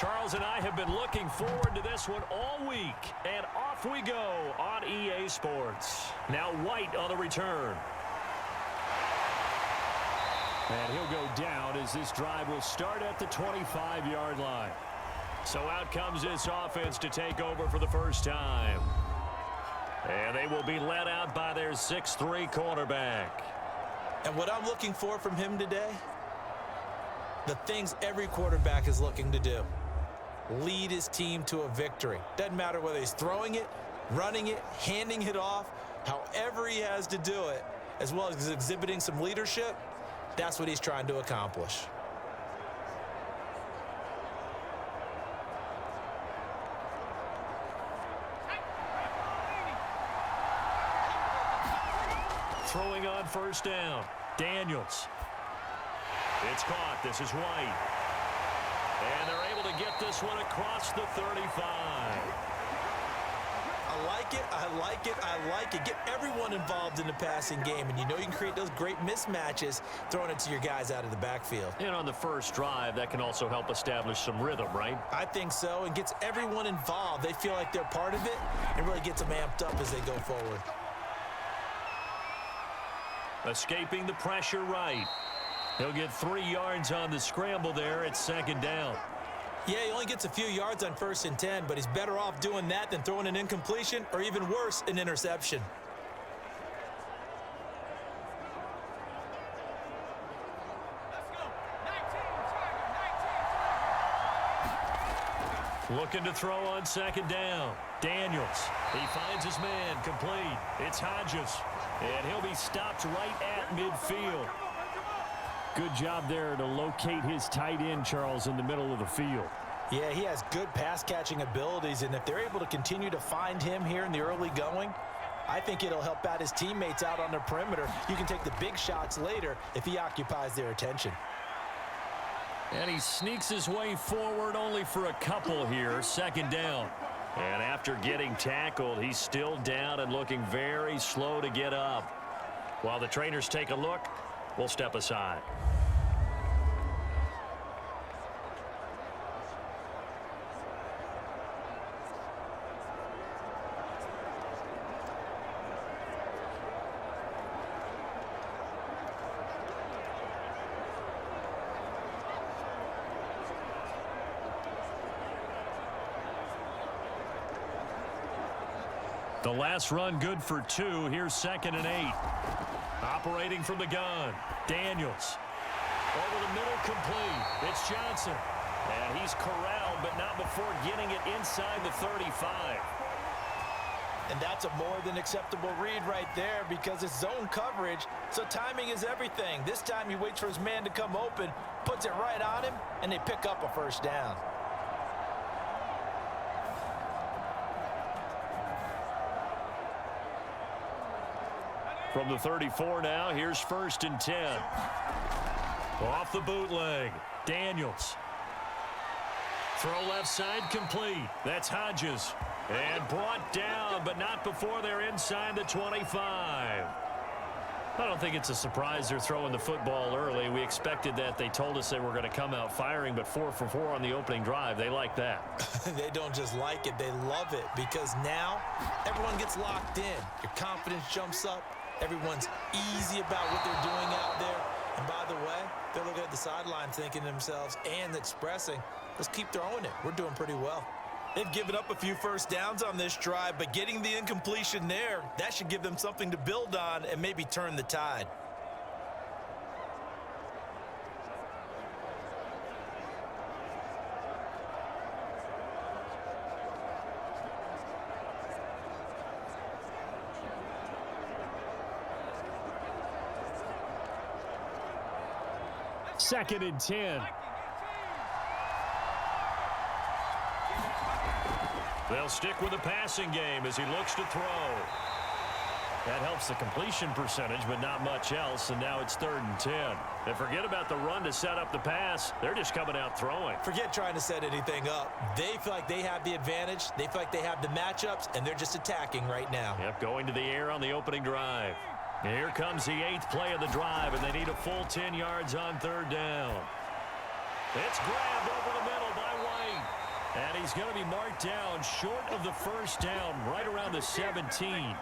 Charles and I have been looking forward to this one all week, and off we go on EA Sports. Now White on the return. And he'll go down as this drive will start at the 25-yard line. So out comes this offense to take over for the first time. And they will be led out by their 6'3" quarterback. And what I'm looking for from him today, the things every quarterback is looking to do. Lead his team to a victory. Doesn't matter whether he's throwing it, running it, handing it off, however he has to do it, as well as exhibiting some leadership, that's what he's trying to accomplish. Throwing on first down. Daniels. It's caught. This is White. And they're able to get this one across the 35. I like it, I like it, I like it. Get everyone involved in the passing game, and you know you can create those great mismatches throwing it to your guys out of the backfield. And on the first drive, that can also help establish some rhythm, right? I think so, and gets everyone involved. They feel like they're part of it, and really gets them amped up as they go forward. Escaping the pressure right. He'll get 3 yards on the scramble there at second down. Yeah, he only gets a few yards on 1st and 10, but he's better off doing that than throwing an incompletion or even worse, an interception. Looking to throw on second down. Daniels. He finds his man complete. It's Hodges. And he'll be stopped right at midfield. Good job there to locate his tight end, Charles, in the middle of the field. Yeah, he has good pass-catching abilities, and if they're able to continue to find him here in the early going, I think it'll help out his teammates out on the perimeter. You can take the big shots later if he occupies their attention. And he sneaks his way forward only for a couple here, second down. And after getting tackled, he's still down and looking very slow to get up. While the trainers take a look, we'll step aside. The last run good for 2. Here's 2nd and 8. Operating from the gun. Daniels. Over the middle, complete. It's Johnson. And he's corralled, but not before getting it inside the 35. And that's a more than acceptable read right there because it's zone coverage, so timing is everything. This time he waits for his man to come open, puts it right on him, and they pick up a first down. From the 34 now, here's 1st and 10. Off the bootleg. Daniels. Throw left side complete. That's Hodges. And brought down, but not before they're inside the 25. I don't think it's a surprise they're throwing the football early. We expected that. They told us they were going to come out firing, but 4 for 4 on the opening drive. They like that. They don't just like it, they love it because now everyone gets locked in. Your confidence jumps up. Everyone's easy about what they're doing out there. And by the way, they're looking at the sideline thinking to themselves and expressing, let's keep throwing it. We're doing pretty well. They've given up a few first downs on this drive, but getting the incompletion there, that should give them something to build on and maybe turn the tide. Second and 10. They'll stick with the passing game as he looks to throw. That helps the completion percentage, but not much else, and now it's 3rd and 10. And forget about the run to set up the pass. They're just coming out throwing. Forget trying to set anything up. They feel like they have the advantage. They feel like they have the matchups, and they're just attacking right now. Yep, going to the air on the opening drive. And here comes the 8th play of the drive, and they need a full 10 yards on 3rd down. It's grabbed over the middle by White. And he's going to be marked down short of the first down, right around the 17.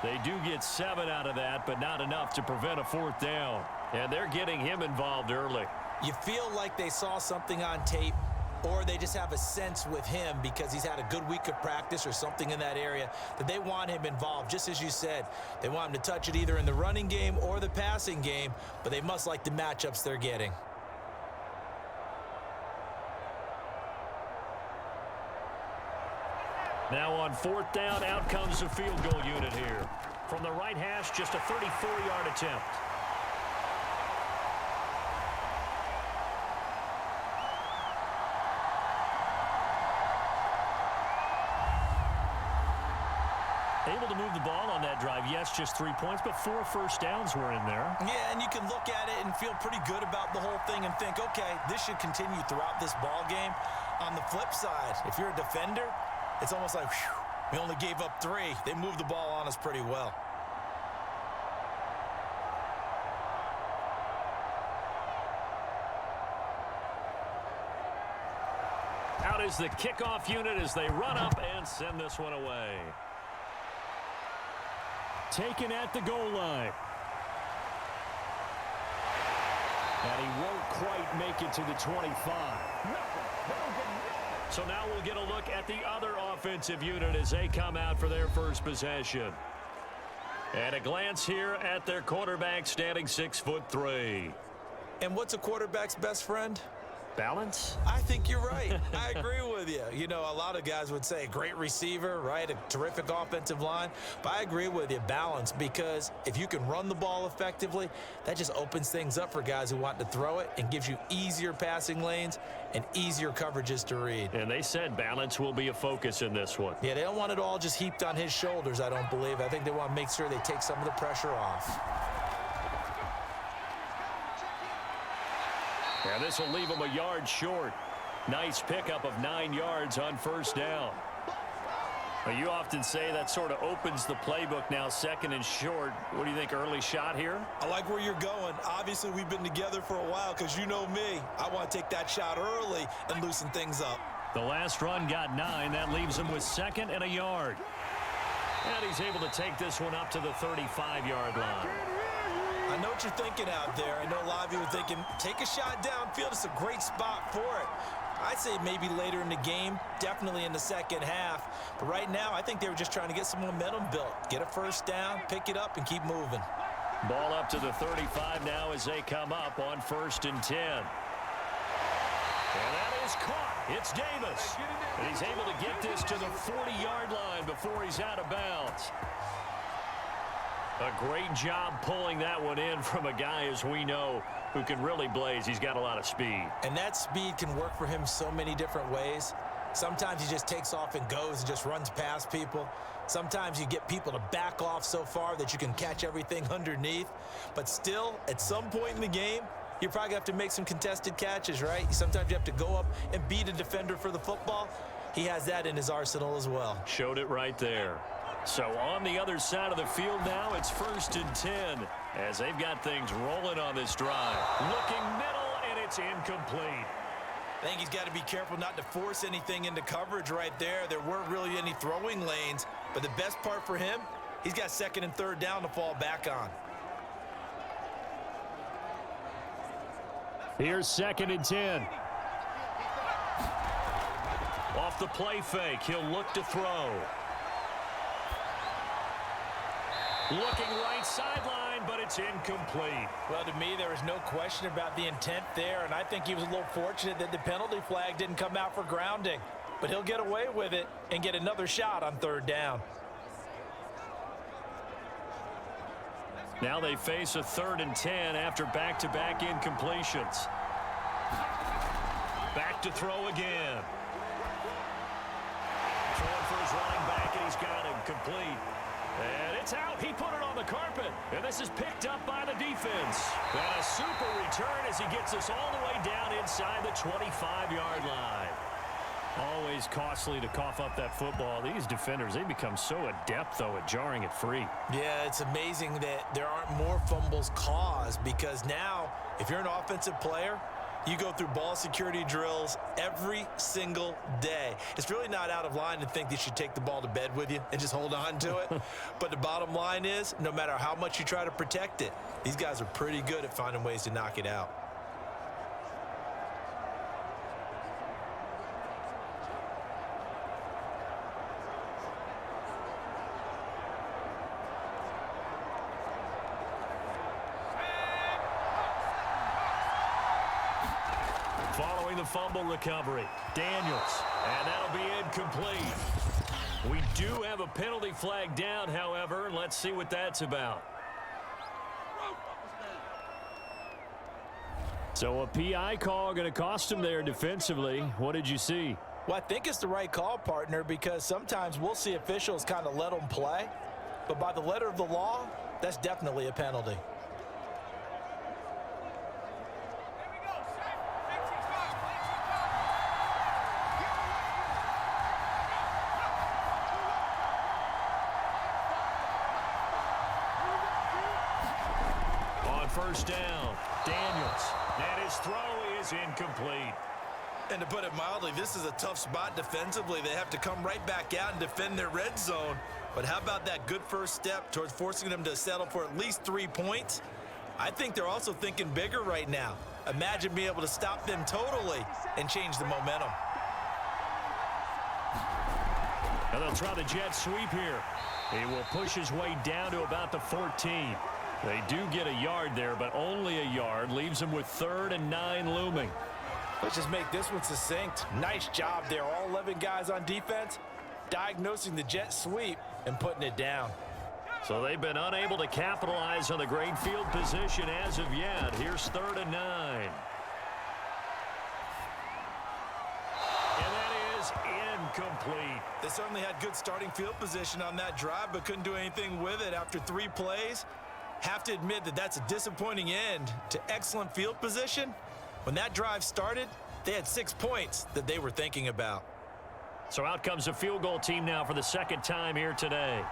They do get 7 out of that, but not enough to prevent a 4th down. And they're getting him involved early. You feel like they saw something on tape, or they just have a sense with him because he's had a good week of practice or something in that area that they want him involved. Just as you said, they want him to touch it either in the running game or the passing game, but they must like the matchups they're getting. Now on 4th down, out comes the field goal unit here. From the right hash, just a 34-yard attempt. Able to move the ball on that drive. Yes, just 3 points, but 4 first downs were in there. Yeah, and you can look at it and feel pretty good about the whole thing and think, okay, this should continue throughout this ball game. On the flip side, if you're a defender, it's almost like, whew, we only gave up 3. They moved the ball on us pretty well. Out is the kickoff unit as they run up and send this one away. Taken at the goal line. And he won't quite make it to the 25. So now we'll get a look at the other offensive unit as they come out for their first possession. And a glance here at their quarterback standing 6'3". And what's a quarterback's best friend? Balance? I think you're right. I agree with you. You know, a lot of guys would say great receiver, right? A terrific offensive line. But I agree with you, balance, because if you can run the ball effectively, that just opens things up for guys who want to throw it and gives you easier passing lanes and easier coverages to read. And they said balance will be a focus in this one. Yeah, they don't want it all just heaped on his shoulders, I don't believe. I think they want to make sure they take some of the pressure off. And this will leave him a yard short. Nice pickup of 9 yards on first down. Well, you often say that sort of opens the playbook now, 2nd and short. What do you think, early shot here? I like where you're going. Obviously, we've been together for a while because you know me. I want to take that shot early and loosen things up. The last run got 9. That leaves him with 2nd and a yard. And he's able to take this one up to the 35-yard line. I know what you're thinking out there. I know a lot of you are thinking, take a shot downfield. It's a great spot for it. I'd say maybe later in the game, definitely in the second half. But right now, I think they were just trying to get some momentum built. Get a first down, pick it up, and keep moving. Ball up to the 35 now as they come up on 1st and 10. And that is caught. It's Davis. And he's able to get this to the 40-yard line before he's out of bounds. A great job pulling that one in from a guy, as we know, who can really blaze. He's got a lot of speed. And that speed can work for him so many different ways. Sometimes he just takes off and goes and just runs past people. Sometimes you get people to back off so far that you can catch everything underneath. But still, at some point in the game, you probably have to make some contested catches, right? Sometimes you have to go up and beat a defender for the football. He has that in his arsenal as well. Showed it right there. So on the other side of the field now, it's 1st and 10 as they've got things rolling on this drive. Looking middle, and it's incomplete. I think he's got to be careful not to force anything into coverage right there. There weren't really any throwing lanes, but the best part for him, he's got 2nd and 3rd down to fall back on. Here's 2nd and 10. Off the play fake, he'll look to throw. Looking right sideline, but it's incomplete. Well, to me, there was no question about the intent there, and I think he was a little fortunate that the penalty flag didn't come out for grounding. But he'll get away with it and get another shot on 3rd down. Now they face a 3rd and 10 after back-to-back incompletions. Back to throw again. Throwing for his running back, and he's got him complete. And it's out. He put it on the carpet. And this is picked up by the defense. And a super return as he gets us all the way down inside the 25-yard line. Always costly to cough up that football. These defenders, they become so adept, though, at jarring it free. Yeah, it's amazing that there aren't more fumbles caused because now, if you're an offensive player, You go through ball security drills every single day. It's really not out of line to think that you should take the ball to bed with you and just hold on to it. But the bottom line is, no matter how much you try to protect it, these guys are pretty good at finding ways to knock it out. Following the fumble recovery, Daniels, and that'll be incomplete. We do have a penalty flag down, however, and let's see what that's about. So a PI call going to cost him there defensively. What did you see? Well, I think it's the right call, partner, because sometimes we'll see officials kind of let them play. But by the letter of the law, that's definitely a penalty. First down, Daniels, and his throw is incomplete. And to put it mildly, this is a tough spot defensively. They have to come right back out and defend their red zone. But how about that good first step towards forcing them to settle for at least 3 points? I think they're also thinking bigger right now. Imagine being able to stop them totally and change the momentum. And they'll try the jet sweep here. He will push his way down to about the 14. They do get a yard there, but only a yard. Leaves him with 3rd and 9 looming. Let's just make this one succinct. Nice job there. All 11 guys on defense diagnosing the jet sweep and putting it down. So they've been unable to capitalize on the great field position as of yet. Here's 3rd and 9. And that is incomplete. They certainly had good starting field position on that drive, but couldn't do anything with it after 3 plays. Have to admit that that's a disappointing end to excellent field position. When that drive started, they had 6 points that they were thinking about. So out comes a field goal team now for the second time here today.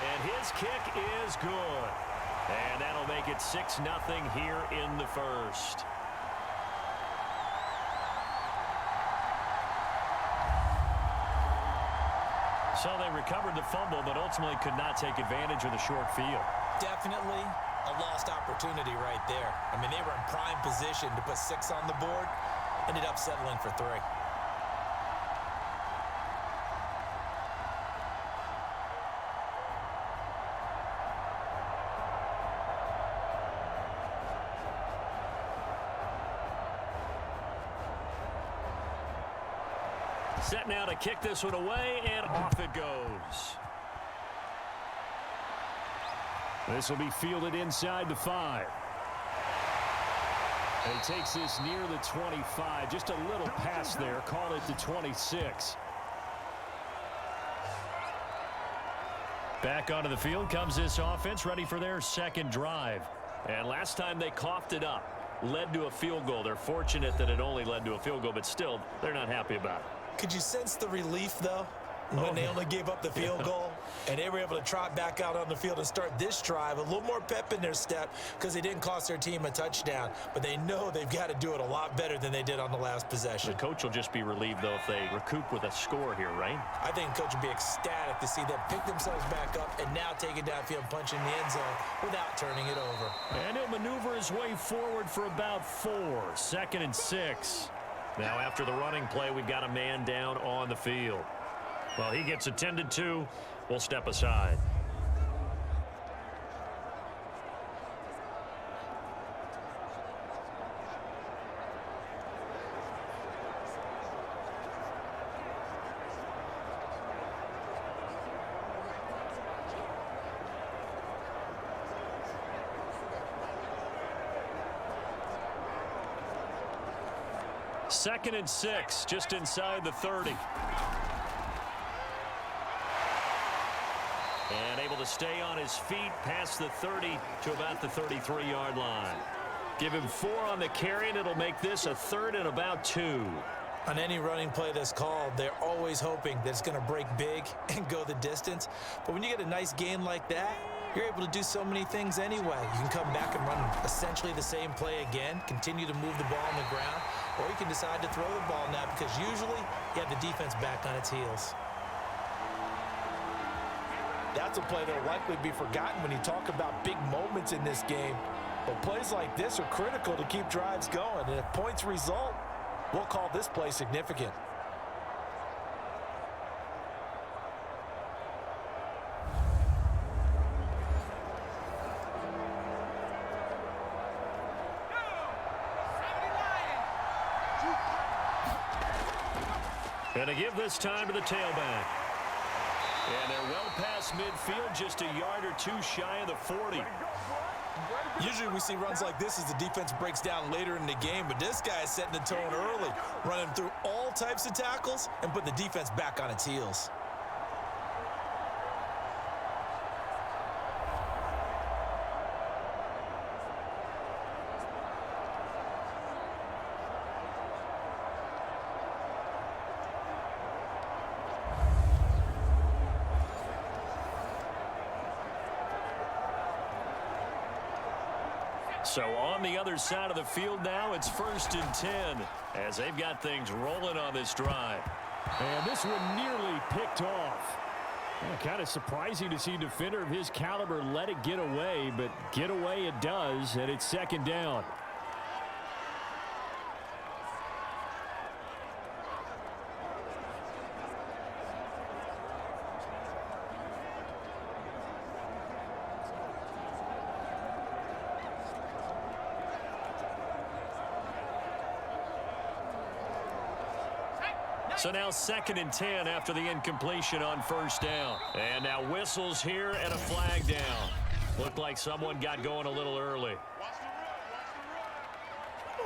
And his kick is good. And that'll make it 6-0 here in the first. So they recovered the fumble, but ultimately could not take advantage of the short field. Definitely a lost opportunity right there. I mean, they were in prime position to put 6 on the board. Ended up settling for 3. Set now to kick this one away, and off it goes. This will be fielded inside the 5. And he takes this near the 25. Just a little pass there. Call it the 26. Back onto the field comes this offense, ready for their second drive. And last time they coughed it up, led to a field goal. They're fortunate that it only led to a field goal, but still, they're not happy about it. Could you sense the relief, though, when they only gave up the field goal and they were able to trot back out on the field and start this drive? A little more pep in their step because they didn't cost their team a touchdown, but they know they've got to do it a lot better than they did on the last possession. The coach will just be relieved, though, if they recoup with a score here, right? I think the coach will be ecstatic to see them pick themselves back up and now take it downfield, punch in the end zone without turning it over. And he'll maneuver his way forward for about 4. 2nd and 6. Now, after the running play, we've got a man down on the field. Well, he gets attended to. We'll step aside. Second and 6, just inside the 30. And able to stay on his feet past the 30 to about the 33-yard line. Give him 4 on the carry, and it'll make this a 3rd and about 2. On any running play that's called, they're always hoping that it's going to break big and go the distance. But when you get a nice gain like that, you're able to do so many things anyway. You can come back and run essentially the same play again, continue to move the ball on the ground, or you can decide to throw the ball now because usually you have the defense back on its heels. That's a play that will likely be forgotten when you talk about big moments in this game. But plays like this are critical to keep drives going, and if points result, we'll call this play significant. Going to give this time to the tailback. And they're well past midfield, just a yard or two shy of the 40. Usually we see runs like this as the defense breaks down later in the game, but this guy is setting the tone early, running through all types of tackles and putting the defense back on its heels. So on the other side of the field now, it's 1st and 10 as they've got things rolling on this drive. And this one nearly picked off. Kind of surprising to see a defender of his caliber let it get away, but get away it does, and it's 2nd down. So now 2nd and 10 after the incompletion on 1st down. And now whistles here and a flag down. Looked like someone got going a little early.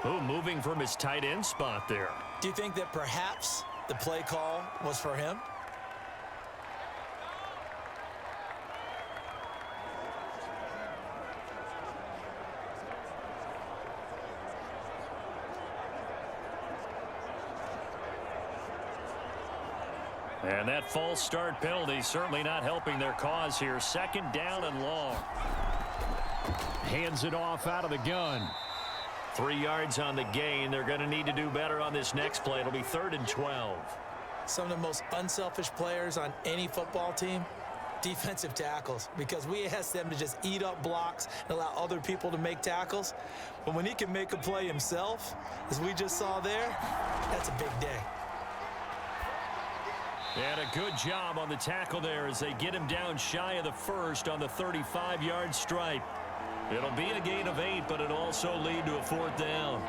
Ooh, moving from his tight end spot there. Do you think that perhaps the play call was for him? And that false start penalty certainly not helping their cause here. 2nd down and long. Hands it off out of the gun. 3 yards on the gain. They're going to need to do better on this next play. It'll be 3rd and 12. Some of the most unselfish players on any football team, defensive tackles, because we ask them to just eat up blocks and allow other people to make tackles. But when he can make a play himself, as we just saw there, that's a big day. And a good job on the tackle there as they get him down shy of the 1st on the 35-yard stripe. It'll be a gain of 8, but it'll also lead to a 4th down.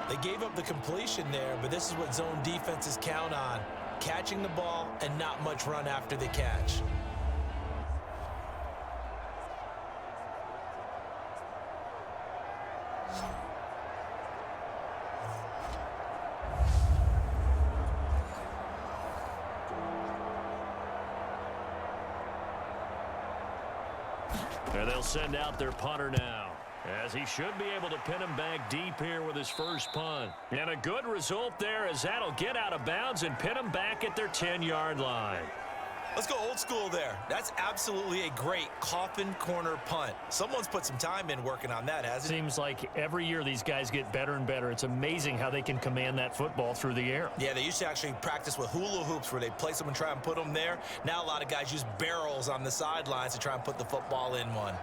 They gave up the completion there, but this is what zone defenses count on. Catching the ball and not much run after the catch. And they'll send out their punter now, as he should be able to pin him back deep here with his first punt. And a good result there, as that'll get out of bounds and pin him back at their 10-yard line. Let's go old school there. That's absolutely a great coffin corner punt. Someone's put some time in working on that, hasn't it? Seems like every year these guys get better and better. It's amazing how they can command that football through the air. Yeah, they used to actually practice with hula hoops where they place them and try and put them there. Now a lot of guys use barrels on the sidelines to try and put the football in one.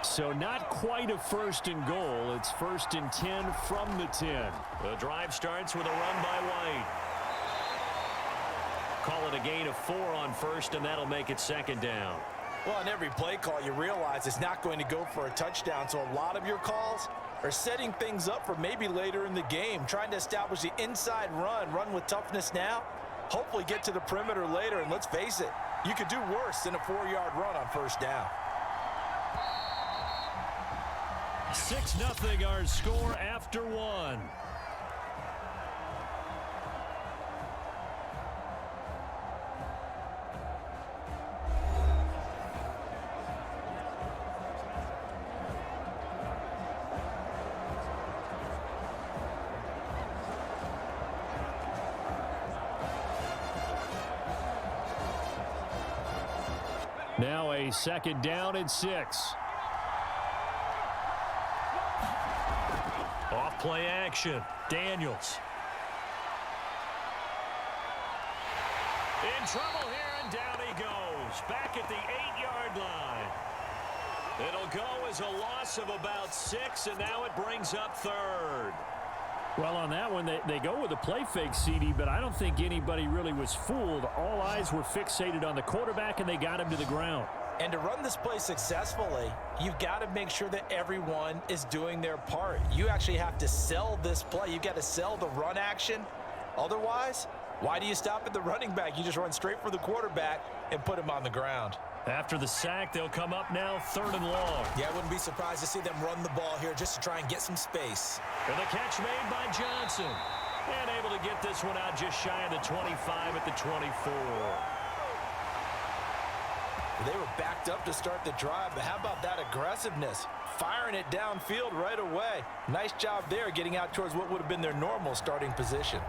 So not quite a 1st and goal. It's 1st and 10 from the 10. The drive starts with a run by White. Call it a gain of 4 on 1st, and that'll make it 2nd down. Well, on every play call, you realize it's not going to go for a touchdown, so a lot of your calls are setting things up for maybe later in the game, trying to establish the inside run with toughness now, hopefully get to the perimeter later, and let's face it, you could do worse than a 4-yard run on 1st down. 6-0 our score after 1. Now a 2nd down and 6. Off play action. Daniels. In trouble here, and down he goes. Back at the 8-yard line. It'll go as a loss of about 6, and now it brings up 3rd. Well, on that one, they go with a play fake, CD, but I don't think anybody really was fooled. All eyes were fixated on the quarterback, and they got him to the ground. And to run this play successfully, you've got to make sure that everyone is doing their part. You actually have to sell this play. You've got to sell the run action. Otherwise, why do you stop at the running back? You just run straight for the quarterback and put him on the ground. After the sack, they'll come up now 3rd and long. Yeah, I wouldn't be surprised to see them run the ball here just to try and get some space. And the catch made by Johnson. And able to get this one out just shy of the 25 at the 24. They were backed up to start the drive, but how about that aggressiveness? Firing it downfield right away. Nice job there getting out towards what would have been their normal starting position.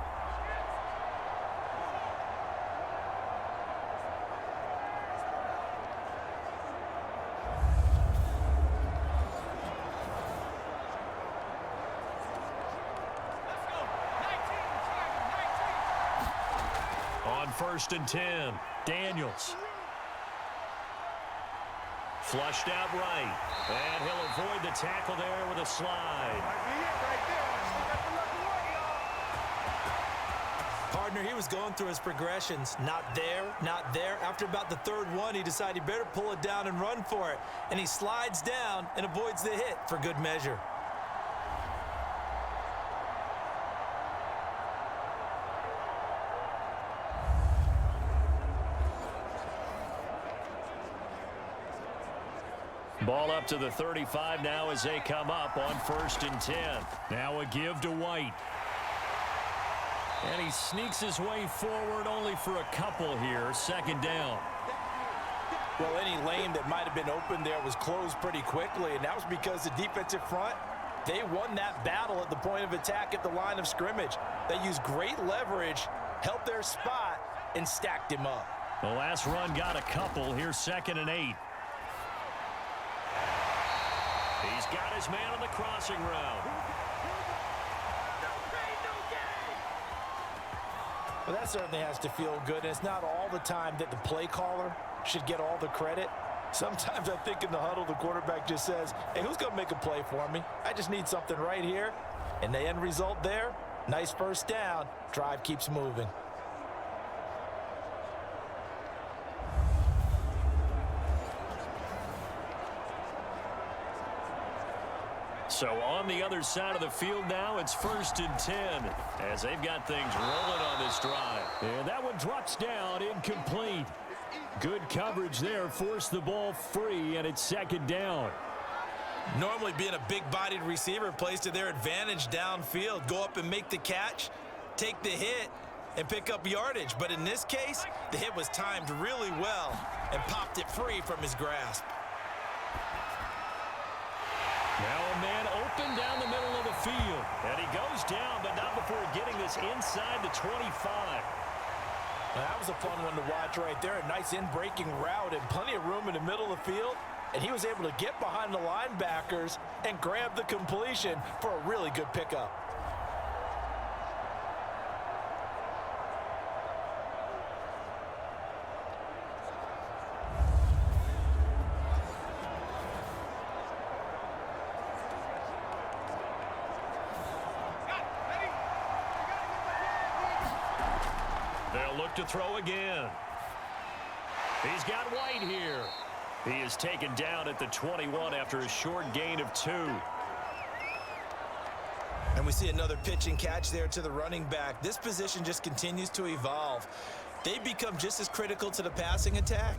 On 1st and 10, Daniels. Flushed out right. And he'll avoid the tackle there with a slide. Partner, he was going through his progressions. Not there, not there. After about the 3rd one, he decided he better pull it down and run for it. And he slides down and avoids the hit for good measure. Ball up to the 35 now as they come up on 1st and 10. Now a give to White. And he sneaks his way forward only for a couple here. 2nd down. Well, any lane that might have been open there was closed pretty quickly, and that was because the defensive front, they won that battle at the point of attack at the line of scrimmage. They used great leverage, held their spot, and stacked him up. The last run got a couple. Here's 2nd and 8. He's got his man on the crossing route. Well, that certainly has to feel good, and it's not all the time that the play caller should get all the credit. Sometimes I think in the huddle, the quarterback just says, hey, who's going to make a play for me? I just need something right here. And the end result there, nice 1st down. Drive keeps moving. So on the other side of the field now, it's 1st and 10 as they've got things rolling on this drive. And that one drops down, incomplete. Good coverage there, forced the ball free, and it's 2nd down. Normally being a big-bodied receiver plays to their advantage downfield. Go up and make the catch, take the hit, and pick up yardage. But in this case, the hit was timed really well and popped it free from his grasp. Now a man open down the middle of the field. And he goes down, but not before getting this inside the 25. That was a fun one to watch right there. A nice in-breaking route and plenty of room in the middle of the field. And he was able to get behind the linebackers and grab the completion for a really good pickup. They'll look to throw again. He's got White here. He is taken down at the 21 after a short gain of 2. And we see another pitch and catch there to the running back. This position just continues to evolve. They become just as critical to the passing attack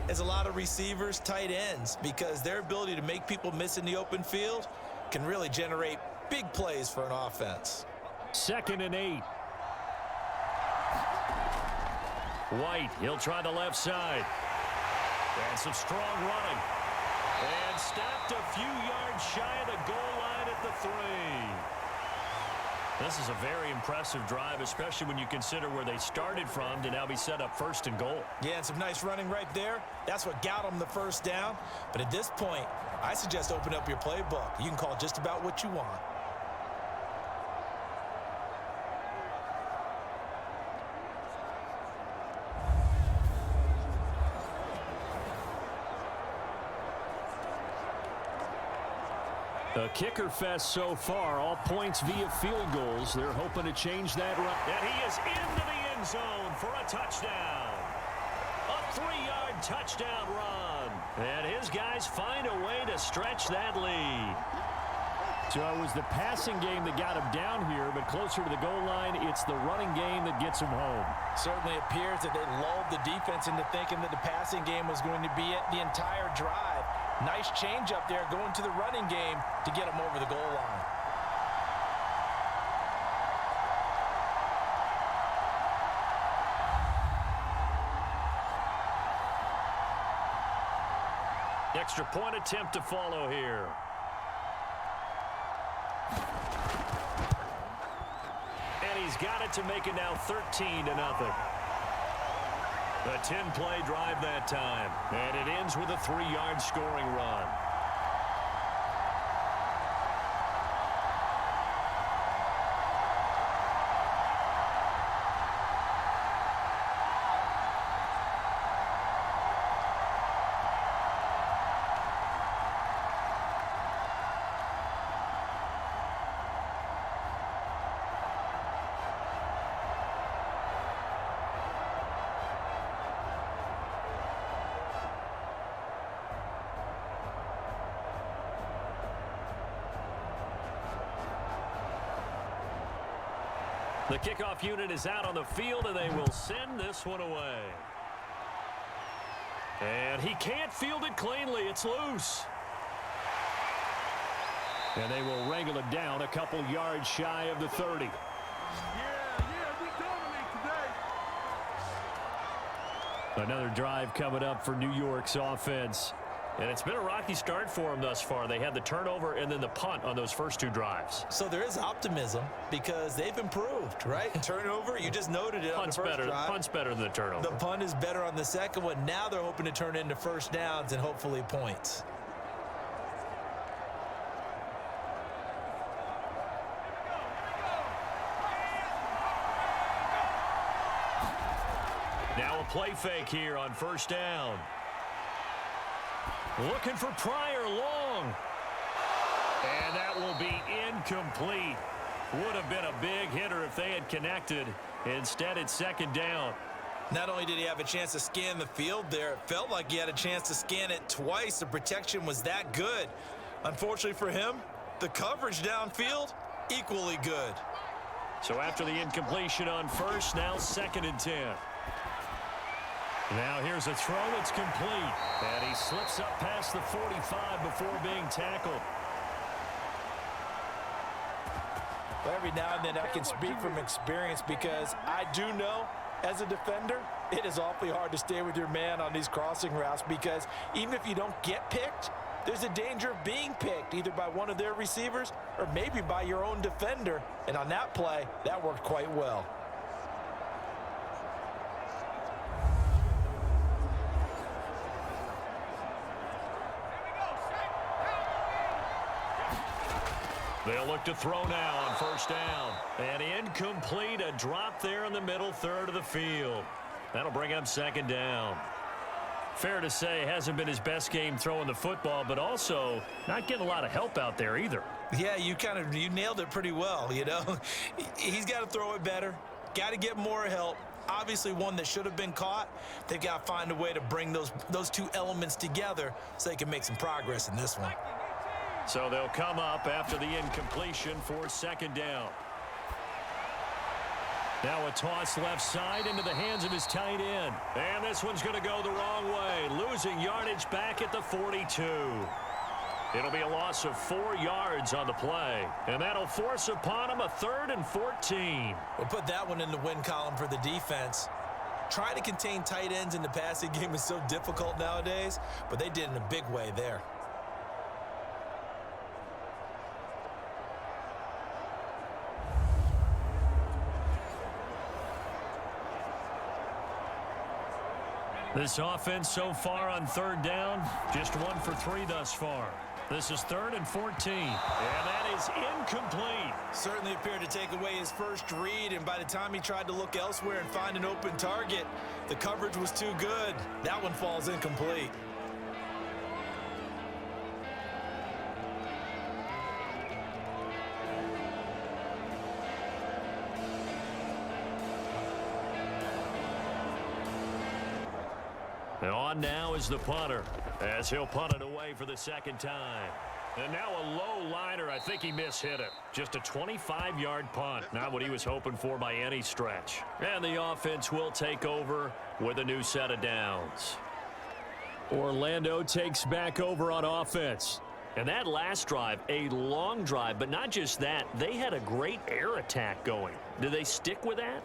as a lot of receivers, tight ends, because their ability to make people miss in the open field can really generate big plays for an offense. 2nd and 8. White, he'll try the left side. And some strong running. And stopped a few yards shy of the goal line at the 3. This is a very impressive drive, especially when you consider where they started from to now be set up first and goal. Yeah, and some nice running right there. That's what got them the first down. But at this point, I suggest open up your playbook. You can call just about what you want. The kicker fest so far, all points via field goals. They're hoping to change that run. And he is into the end zone for a touchdown. A 3-yard touchdown run. And his guys find a way to stretch that lead. So it was the passing game that got him down here, but closer to the goal line, it's the running game that gets him home. Certainly appears that they lulled the defense into thinking that the passing game was going to be it the entire drive. Nice change up there going to the running game to get him over the goal line. Extra point attempt to follow here. And he's got it to make it now 13-0. A 10-play drive that time. And it ends with a 3-yard scoring run. The kickoff unit is out on the field, and they will send this one away. And he can't field it cleanly. It's loose. And they will wrangle it down a couple yards shy of the 30. Yeah, we dominate today. Another drive coming up for New York's offense. And it's been a rocky start for them thus far. They had the turnover and then the punt on those first two drives. So there is optimism because they've improved, right? Turnover, you just noted it on the first drive. Punt's better than the turnover. The punt is better on the second one. Now they're hoping to turn into first downs and hopefully points. Now a play fake here on first down. Looking for Pryor long. And that will be incomplete. Would have been a big hitter if they had connected. Instead, it's second down. Not only did he have a chance to scan the field there, it felt like he had a chance to scan it twice. The protection was that good. Unfortunately for him, the coverage downfield, equally good. So after the incompletion on first, now 2nd and 10. Now here's a throw that's complete. And he slips up past the 45 before being tackled. Well, every now and then I can speak from experience because I do know as a defender, it is awfully hard to stay with your man on these crossing routes because even if you don't get picked, there's a danger of being picked either by one of their receivers or maybe by your own defender. And on that play, that worked quite well. They'll look to throw now on first down. And incomplete, a drop there in the middle third of the field. That'll bring up second down. Fair to say, hasn't been his best game throwing the football, but also not getting a lot of help out there either. Yeah, you nailed it pretty well, you know. He's got to throw it better. Got to get more help. Obviously one that should have been caught. They've got to find a way to bring those two elements together so they can make some progress in this one. So they'll come up after the incompletion for second down. Now a toss left side into the hands of his tight end. And this one's going to go the wrong way, losing yardage back at the 42. It'll be a loss of 4 yards on the play. And that'll force upon him a 3rd and 14. We'll put that one in the win column for the defense. Trying to contain tight ends in the passing game is so difficult nowadays, but they did in a big way there. This offense so far on third down, just 1 for 3 thus far. This is 3rd and 14. And that is incomplete. Certainly appeared to take away his first read, and by the time he tried to look elsewhere and find an open target, the coverage was too good. That one falls incomplete. And on now is the punter, as he'll punt it away for the second time. And now a low liner. I think he mishit it. Just a 25-yard punt. Not what he was hoping for by any stretch. And the offense will take over with a new set of downs. Orlando takes back over on offense. And that last drive, a long drive, but not just that. They had a great air attack going. Do they stick with that?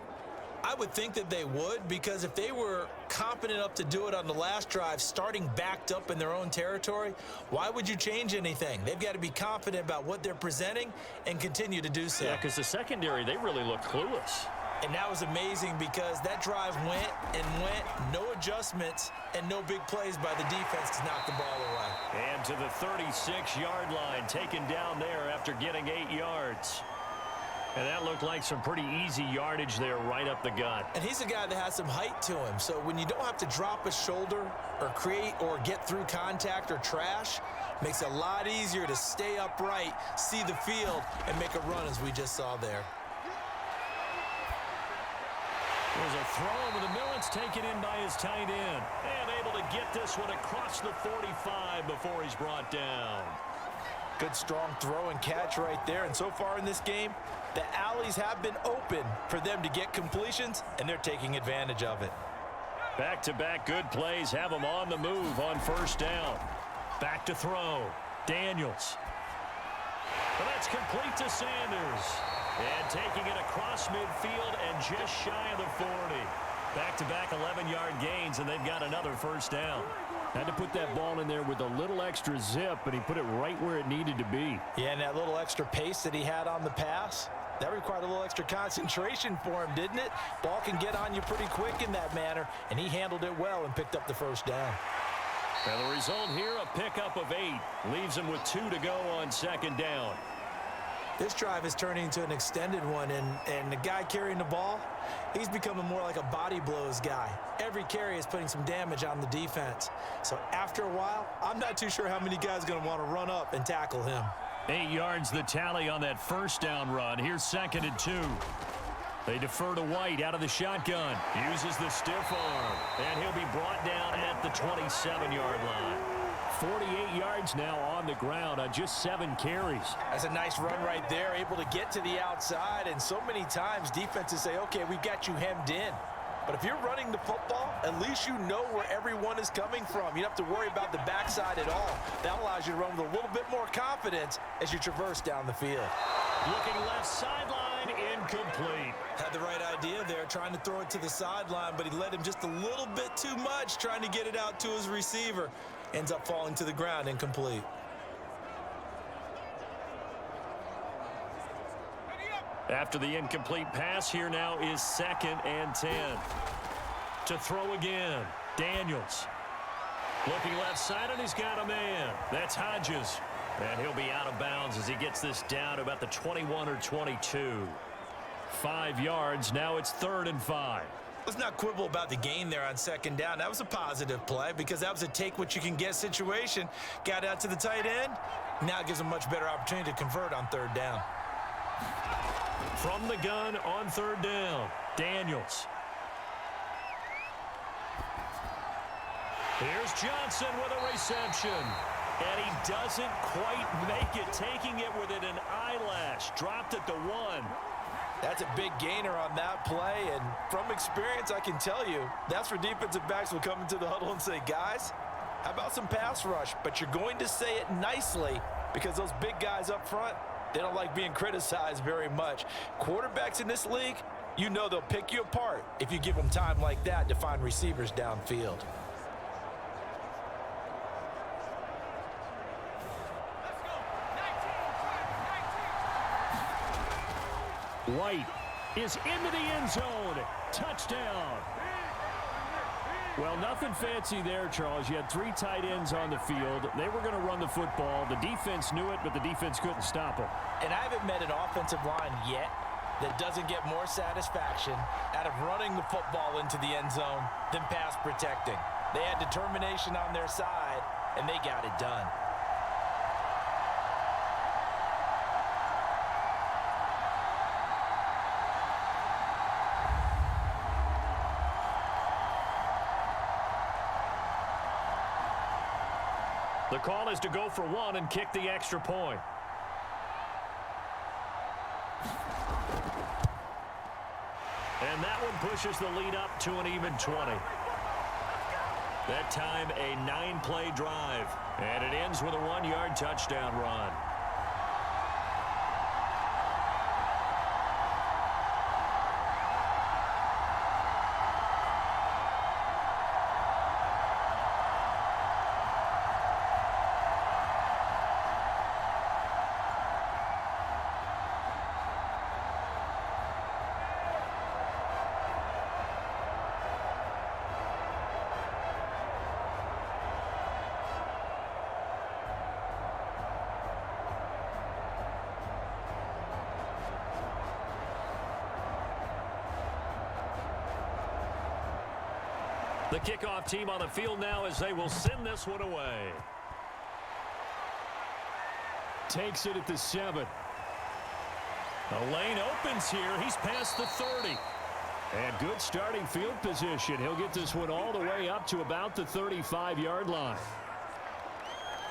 I would think that they would, because if they were competent enough to do it on the last drive, starting backed up in their own territory, why would you change anything? They've got to be confident about what they're presenting and continue to do so. Yeah, because the secondary, they really look clueless. And that was amazing because that drive went and went, no adjustments, and no big plays by the defense to knock the ball away. And to the 36-yard line, taken down there after getting 8 yards. And that looked like some pretty easy yardage there right up the gut. And he's a guy that has some height to him. So when you don't have to drop a shoulder or create or get through contact or trash, makes it a lot easier to stay upright, see the field, and make a run as we just saw there. There's a throw over the middle. It's taken in by his tight end. And able to get this one across the 45 before he's brought down. Good strong throw and catch right there. And so far in this game, the alleys have been open for them to get completions, and they're taking advantage of it. Back-to-back good plays have them on the move on first down. Back to throw. Daniels. But that's complete to Sanders. And taking it across midfield and just shy of the 40. Back-to-back 11-yard gains, and they've got another first down. Had to put that ball in there with a little extra zip, but he put it right where it needed to be. Yeah, and that little extra pace that he had on the pass, that required a little extra concentration for him, didn't it? Ball can get on you pretty quick in that manner, and he handled it well and picked up the first down. And the result here, a pickup of 8. Leaves him with 2 to go on second down. This drive is turning into an extended one, and the guy carrying the ball, he's becoming more like a body blows guy. Every carry is putting some damage on the defense. So after a while, I'm not too sure how many guys are going to want to run up and tackle him. 8 yards the tally on that first down run. Here's 2nd and 2. They defer to White out of the shotgun. Uses the stiff arm, and he'll be brought down at the 27-yard line. 48 yards now on the ground on just 7 carries. That's a nice run right there, able to get to the outside. And so many times defenses say, okay, we've got you hemmed in. But if you're running the football, at least you know where everyone is coming from. You don't have to worry about the backside at all. That allows you to run with a little bit more confidence as you traverse down the field. Looking left sideline, incomplete. Had the right idea there, trying to throw it to the sideline, but he led him just a little bit too much, trying to get it out to his receiver. Ends up falling to the ground, incomplete. After the incomplete pass, here now is 2nd and 10. To throw again, Daniels. Looking left side, and he's got a man. That's Hodges. And he'll be out of bounds as he gets this down to about the 21 or 22. 5 yards, now it's 3rd and 5. Let's not quibble about the gain there on second down. That was a positive play because that was a take-what-you-can-get situation. Got out to the tight end. Now it gives him a much better opportunity to convert on 3rd down. From the gun on 3rd down, Daniels. Here's Johnson with a reception. And he doesn't quite make it, taking it within an eyelash. Dropped at the 1. That's a big gainer on that play, and from experience, I can tell you, that's where defensive backs will come into the huddle and say, guys, how about some pass rush? But you're going to say it nicely because those big guys up front, they don't like being criticized very much. Quarterbacks in this league, you know they'll pick you apart if you give them time like that to find receivers downfield. White is into the end zone. Touchdown. Well, nothing fancy there, Charles. You had 3 tight ends on the field. They were going to run the football. The defense knew it, but the defense couldn't stop them. And I haven't met an offensive line yet that doesn't get more satisfaction out of running the football into the end zone than pass protecting. They had determination on their side, and they got it done. The call is to go for 1 and kick the extra point. And that one pushes the lead up to an even 20. That time, a 9-play drive. And it ends with a 1-yard touchdown run. The kickoff team on the field now as they will send this one away. Takes it at the 7. The lane opens here. He's past the 30. And good starting field position. He'll get this one all the way up to about the 35-yard line.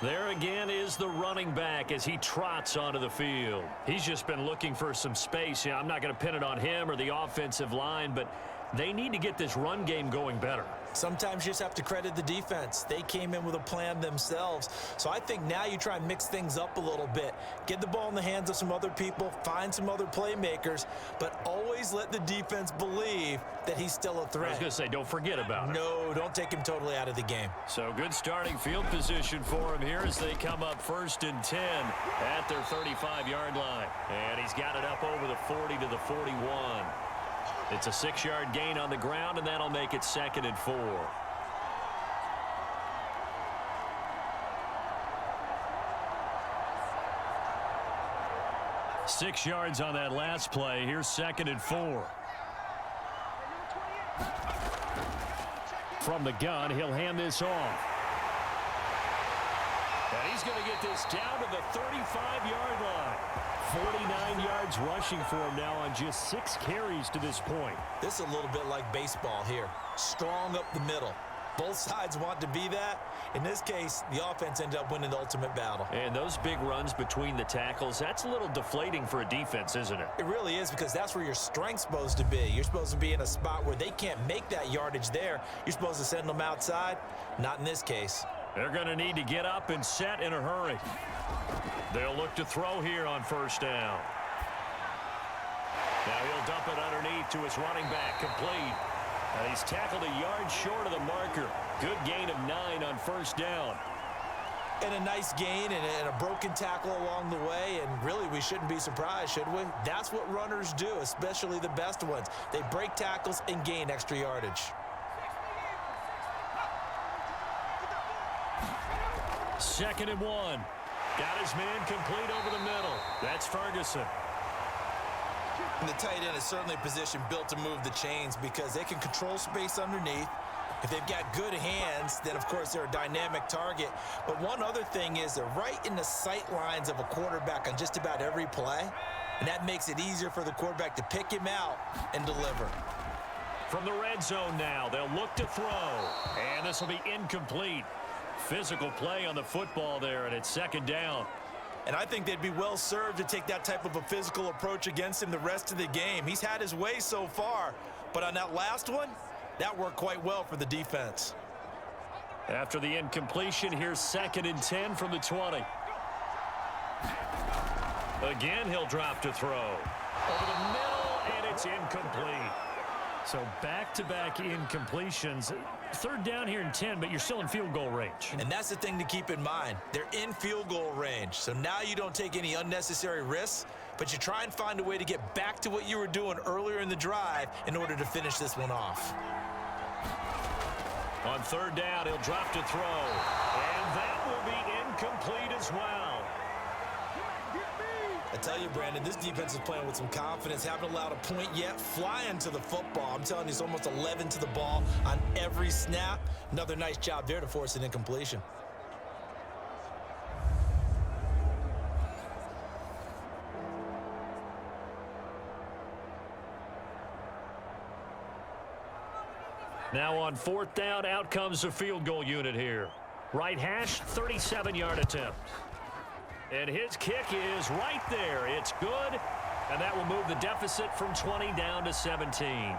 There again is the running back as he trots onto the field. He's just been looking for some space. I'm not going to pin it on him or the offensive line, but they need to get this run game going better. Sometimes you just have to credit the defense. They came in with a plan themselves. So I think now you try and mix things up a little bit. Get the ball in the hands of some other people, find some other playmakers, but always let the defense believe that he's still a threat. I was going to say, don't forget about it. No, don't take him totally out of the game. So good starting field position for him here as they come up 1st and 10 at their 35-yard line. And he's got it up over the 40 to the 41. It's a 6-yard gain on the ground, and that'll make it 2nd and 4. Six yards on that last play. Here's 2nd and 4. From the gun, he'll hand this off. And he's going to get this down to the 35-yard line. 49 yards rushing for him now on just 6 carries to this point. This is a little bit like baseball here. Strong up the middle. Both sides want to be that. In this case, the offense ended up winning the ultimate battle. And those big runs between the tackles, that's a little deflating for a defense, isn't it? It really is, because that's where your strength's supposed to be. You're supposed to be in a spot where they can't make that yardage there. You're supposed to send them outside. Not in this case. They're going to need to get up and set in a hurry. They'll look to throw here on 1st down. Now he'll dump it underneath to his running back, complete. And he's tackled a yard short of the marker. Good gain of 9 on 1st down. And a nice gain and a broken tackle along the way, and really we shouldn't be surprised, should we? That's what runners do, especially the best ones. They break tackles and gain extra yardage. 2nd and 1. Got his man complete over the middle. That's Ferguson. And the tight end is certainly a position built to move the chains because they can control space underneath. If they've got good hands, then of course they're a dynamic target. But one other thing is they're right in the sight lines of a quarterback on just about every play. And that makes it easier for the quarterback to pick him out and deliver. From the red zone now, they'll look to throw. And this will be incomplete. Physical play on the football there, and it's 2nd down. And I think they'd be well served to take that type of a physical approach against him the rest of the game. He's had his way so far, but on that last one, that worked quite well for the defense. After the incompletion, here's 2nd and 10 from the 20. Again, he'll drop to throw. Over the middle, and it's incomplete. So back-to-back incompletions. 3rd down here and 10, but you're still in field goal range. And that's the thing to keep in mind. They're in field goal range. So now you don't take any unnecessary risks, but you try and find a way to get back to what you were doing earlier in the drive in order to finish this one off. On third down, he'll drop to throw. And that will be incomplete as well. I tell you, Brandon, this defense is playing with some confidence. Haven't allowed a point yet. Flying to the football. I'm telling you, it's almost 11 to the ball on every snap. Another nice job there to force an incompletion. Now on fourth down, out comes the field goal unit here. Right hash, 37-yard attempt. And his kick is right there. It's good, and that will move the deficit from 20 down to 17.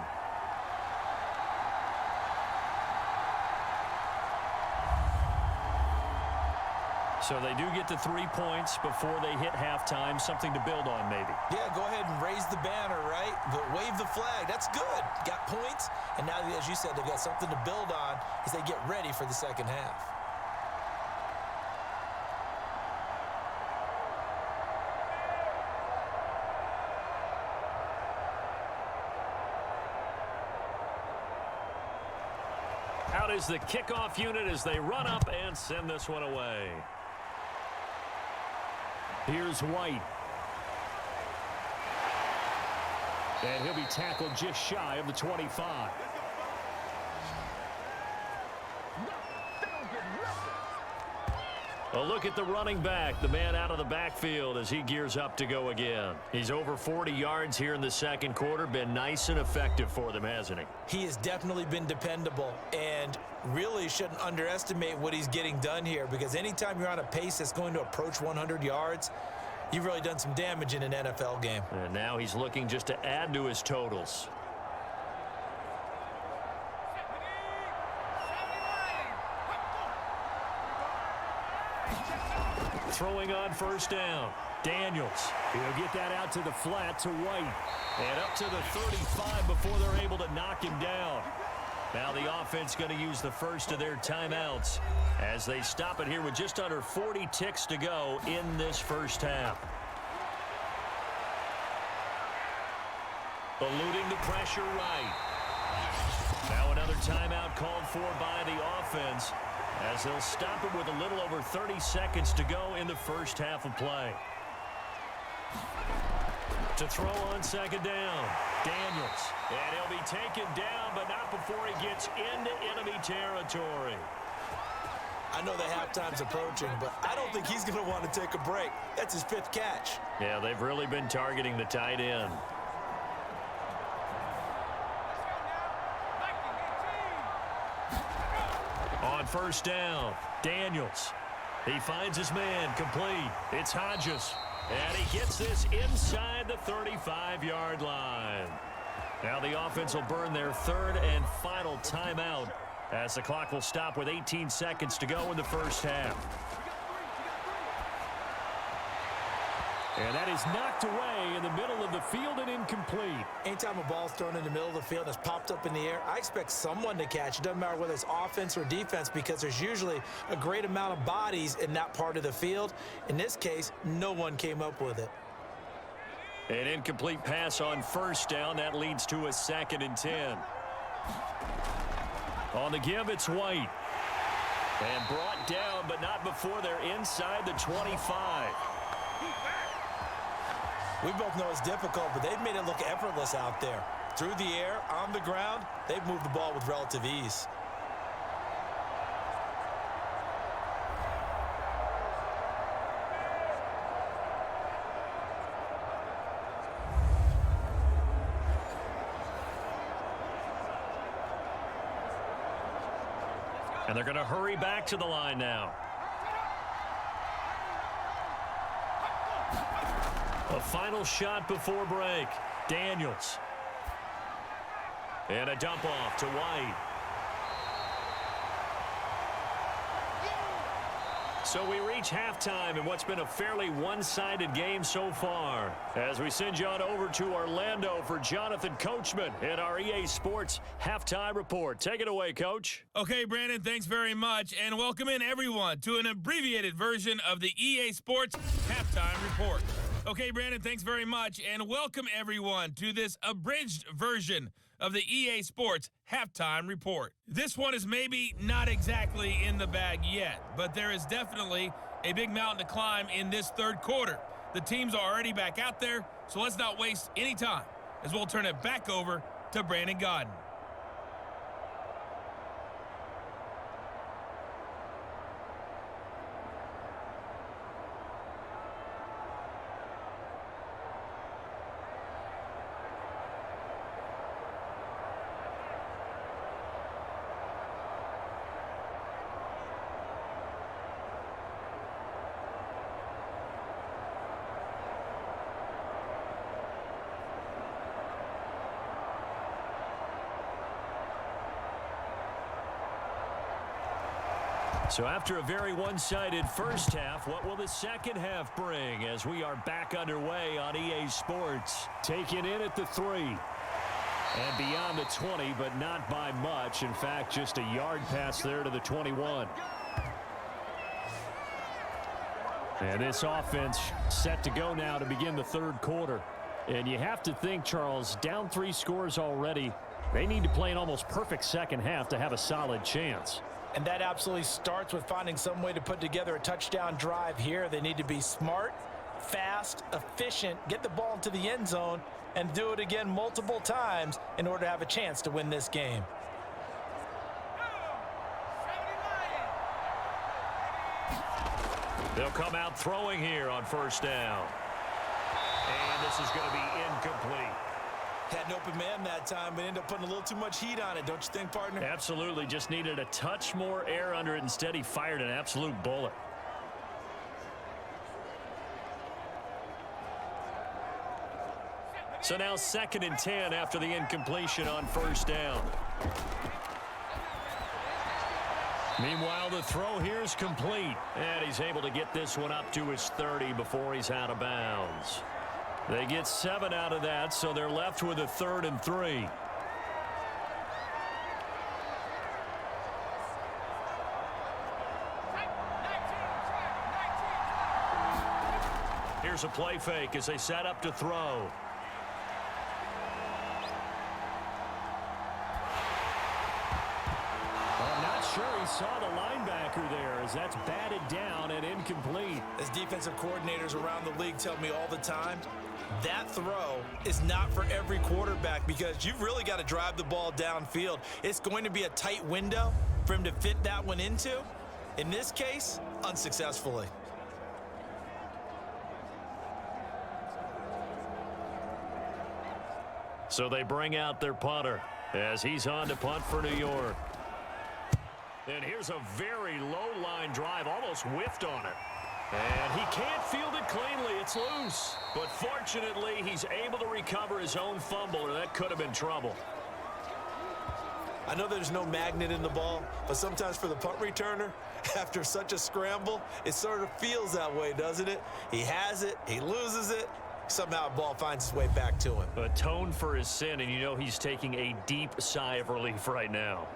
So they do get to 3 points before they hit halftime. Something to build on, maybe. Yeah, go ahead and raise the banner, right? Wave the flag. That's good. Got points, and now, as you said, they've got something to build on as they get ready for the second half. Out is the kickoff unit as they run up and send this one away. Here's White. And he'll be tackled just shy of the 25. A look at the running back, the man out of the backfield as he gears up to go again. He's over 40 yards here in the second quarter. Been nice and effective for them, hasn't he? He has definitely been dependable and really shouldn't underestimate what he's getting done here, because anytime you're on a pace that's going to approach 100 yards, you've really done some damage in an NFL game. And now he's looking just to add to his totals. Throwing on first down. Daniels. He'll get that out to the flat to White. And up to the 35 before they're able to knock him down. Now the offense going to use the first of their timeouts as they stop it here with just under 40 ticks to go in this first half. Eluding the pressure right. Now another timeout called for by the offense as they'll stop it with a little over 30 seconds to go in the first half of play. To throw on second down, Daniels. And he'll be taken down, but not before he gets into enemy territory. I know the halftime's approaching, but I don't think he's going to want to take a break. That's his fifth catch. Yeah, they've really been targeting the tight end. On first down, Daniels. He finds his man complete. It's Hodges. And he gets this inside the 35-yard line. Now the offense will burn their third and final timeout as the clock will stop with 18 seconds to go in the first half. And that is knocked away in the middle of the field and incomplete. Anytime a ball's thrown in the middle of the field and it's popped up in the air, I expect someone to catch. It doesn't matter whether it's offense or defense, because there's usually a great amount of bodies in that part of the field. In this case, no one came up with it. An incomplete pass on first down. That leads to a 2nd and 10. On the give, it's White. And brought down, but not before they're inside the 25. We both know it's difficult, but they've made it look effortless out there. Through the air, on the ground, they've moved the ball with relative ease. And they're going to hurry back to the line now. A final shot before break. Daniels. And a dump off to White. So we reach halftime in what's been a fairly one-sided game so far. As we send you on over to Orlando for Jonathan Coachman in our EA Sports Halftime Report. Take it away, Coach. Okay, Brandon, thanks very much. And welcome in, everyone, to an abbreviated version of the EA Sports Halftime Report. Okay, Brandon, thanks very much. And welcome, everyone, to this abridged version of the EA Sports Halftime Report. This one is maybe not exactly in the bag yet, but there is definitely a big mountain to climb in this third quarter. The teams are already back out there, so let's not waste any time as we'll turn it back over to Brandon Godden. So after a very one-sided first half, what will the second half bring as we are back underway on EA Sports? Taken in at the 3. And beyond the 20, but not by much. In fact, just a yard pass there to the 21. And this offense set to go now to begin the third quarter. And you have to think, Charles, down 3 scores already. They need to play an almost perfect second half to have a solid chance. And that absolutely starts with finding some way to put together a touchdown drive here. They need to be smart, fast, efficient, get the ball into the end zone, and do it again multiple times in order to have a chance to win this game. They'll come out throwing here on first down. And this is going to be incomplete. Had an open man that time, but ended up putting a little too much heat on it, don't you think, partner? Absolutely. Just needed a touch more air under it. Instead, he fired an absolute bullet. So now 2nd and 10 after the incompletion on first down. Meanwhile, the throw here is complete. And he's able to get this one up to his 30 before he's out of bounds. They get 7 out of that, so they're left with a 3rd and 3. Here's a play fake as they set up to throw. I'm not sure he saw the linebacker there as that's batted down and incomplete. As defensive coordinators around the league tell me all the time, that throw is not for every quarterback because you've really got to drive the ball downfield. It's going to be a tight window for him to fit that one into. In this case, unsuccessfully. So they bring out their punter as he's on to punt for New York. And here's a very low line drive, almost whiffed on it. And he can't field it cleanly. It's loose. But fortunately, he's able to recover his own fumble, or that could have been trouble. I know there's no magnet in the ball, but sometimes for the punt returner, after such a scramble, it sort of feels that way, doesn't it? He has it, he loses it, somehow the ball finds its way back to him. Atone for his sin, and you know he's taking a deep sigh of relief right now.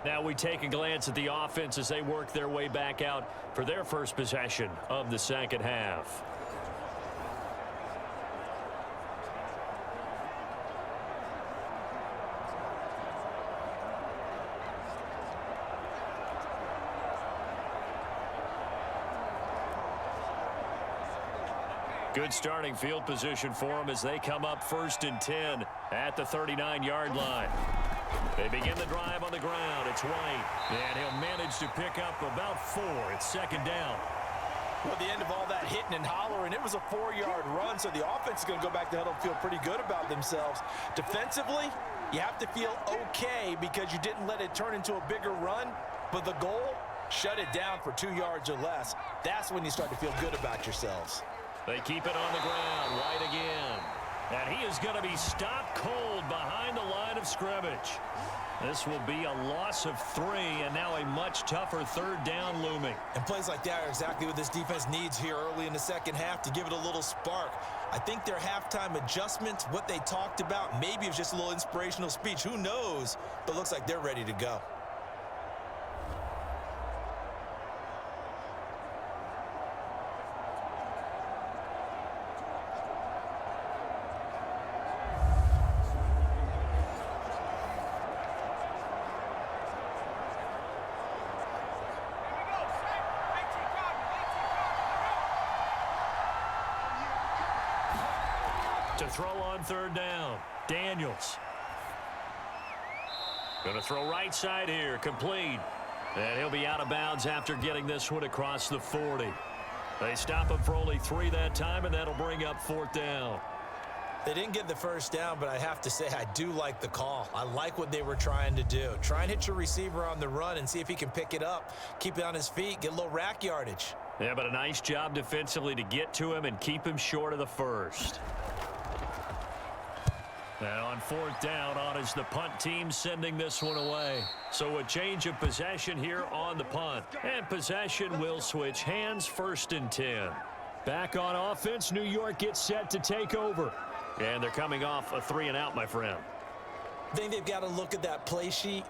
Now we take a glance at the offense as they work their way back out for their first possession of the second half. Good starting field position for them as they come up 1st and 10 at the 39-yard line. They begin the drive on the ground. It's White, and he'll manage to pick up about 4. It's 2nd down. Well, at the end of all that hitting and hollering, it was a 4-yard run, so the offense is going to go back to huddle and feel pretty good about themselves. Defensively, you have to feel okay because you didn't let it turn into a bigger run, but the goal, shut it down for 2 yards or less. That's when you start to feel good about yourselves. They keep it on the ground. White again. And he is going to be stopped cold behind the line of scrimmage. This will be a loss of 3, and now a much tougher 3rd down looming. And plays like that are exactly what this defense needs here early in the second half to give it a little spark. I think their halftime adjustments, what they talked about, maybe it was just a little inspirational speech. Who knows? But it looks like they're ready to go. To throw on third down, Daniels. Going to throw right side here, complete. And he'll be out of bounds after getting this one across the 40. They stop him for only 3 that time, and that'll bring up 4th down. They didn't get the first down, but I have to say I do like the call. I like what they were trying to do. Try and hit your receiver on the run and see if he can pick it up, keep it on his feet, get a little rack yardage. Yeah, but a nice job defensively to get to him and keep him short of the first. And on 4th down, on is the punt team sending this one away. So a change of possession here on the punt. And possession will switch hands, 1st and 10. Back on offense, New York gets set to take over. And they're coming off a 3-and-out, my friend. I think they've got to look at that play sheet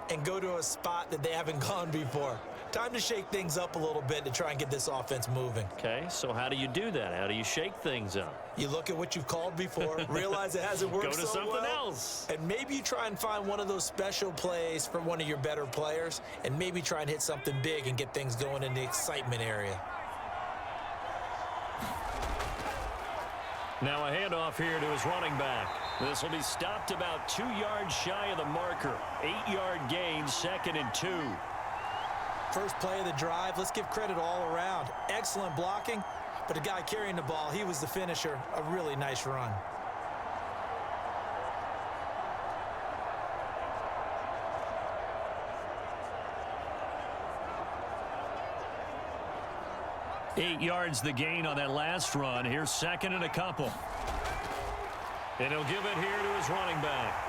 and go to a spot that they haven't gone before. Time to shake things up a little bit to try and get this offense moving. Okay, so how do you do that? How do you shake things up? You look at what you've called before, realize it hasn't worked Go to so something well, else. and maybe you try and find one of those special plays for one of your better players, and maybe try and hit something big and get things going in the excitement area. Now a handoff here to his running back. This will be stopped about 2 yards shy of the marker. 8-yard gain, 2nd and 2. First play of the drive, let's give credit all around. Excellent blocking, but the guy carrying the ball, he was the finisher. A really nice run. Eight yards the gain on that last run. Here's 2nd and a couple. And he'll give it here to his running back.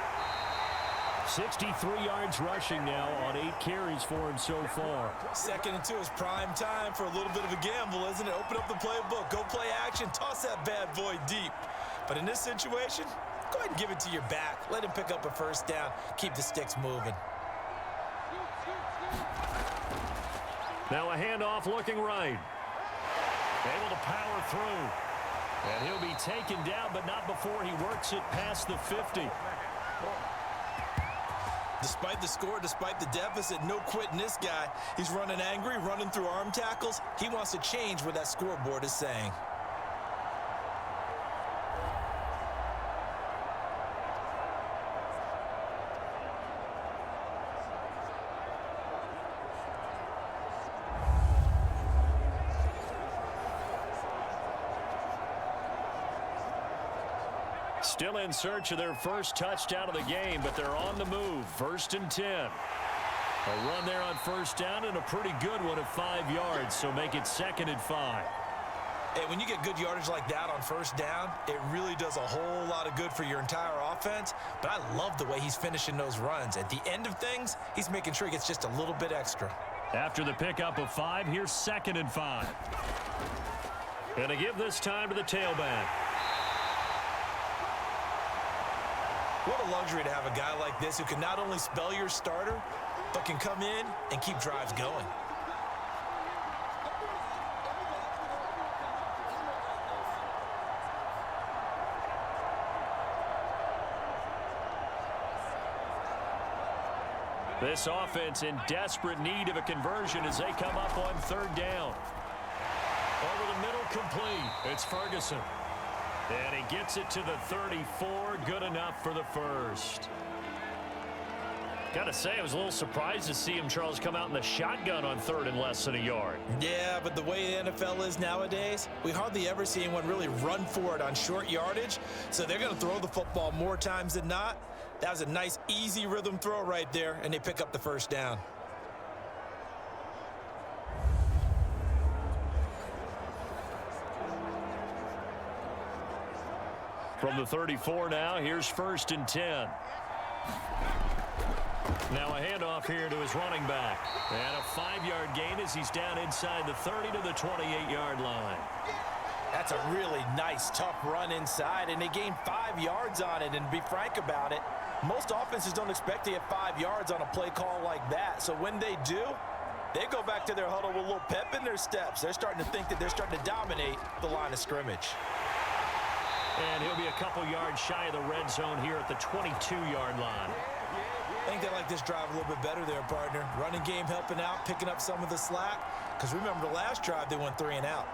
63 yards rushing now on 8 carries for him so far. 2nd and 2 is prime time for a little bit of a gamble, isn't it? Open up the playbook, go play action, toss that bad boy deep. But in this situation, go ahead and give it to your back. Let him pick up a 1st down, keep the sticks moving. Now a handoff looking right. Able to power through. And he'll be taken down, but not before he works it past the 50. Despite the score, despite the deficit, no quitting this guy. He's running angry, running through arm tackles. He wants to change what that scoreboard is saying. Still in search of their first touchdown of the game, but they're on the move. 1st and 10. A run there on 1st down and a pretty good one at 5 yards, so make it 2nd and 5. Hey, when you get good yardage like that on 1st down, it really does a whole lot of good for your entire offense. But I love the way he's finishing those runs. At the end of things, he's making sure he gets just a little bit extra. After the pickup of 5, here's 2nd and 5. Gonna give this time to the tailback. What a luxury to have a guy like this who can not only spell your starter, but can come in and keep drives going. This offense in desperate need of a conversion as they come up on 3rd down. Over the middle, complete. It's Ferguson. And he gets it to the 34. Good enough for the first. Got to say, I was a little surprised to see him, Charles, come out in the shotgun on 3rd and less than a yard. Yeah, but the way the NFL is nowadays, we hardly ever see anyone really run for it on short yardage. So they're going to throw the football more times than not. That was a nice, easy rhythm throw right there, and they pick up the 1st down. From the 34 now, here's 1st and 10. Now a handoff here to his running back. And a 5-yard gain as he's down inside the 30 to the 28-yard line. That's a really nice, tough run inside, and they gained 5 yards on it. And to be frank about it, most offenses don't expect to get 5 yards on a play call like that. So when they do, they go back to their huddle with a little pep in their steps. They're starting to think that they're starting to dominate the line of scrimmage. And he'll be a couple yards shy of the red zone here at the 22-yard line. I think they like this drive a little bit better there, partner. Running game helping out, picking up some of the slack. Because remember, the last drive, they went 3 and out.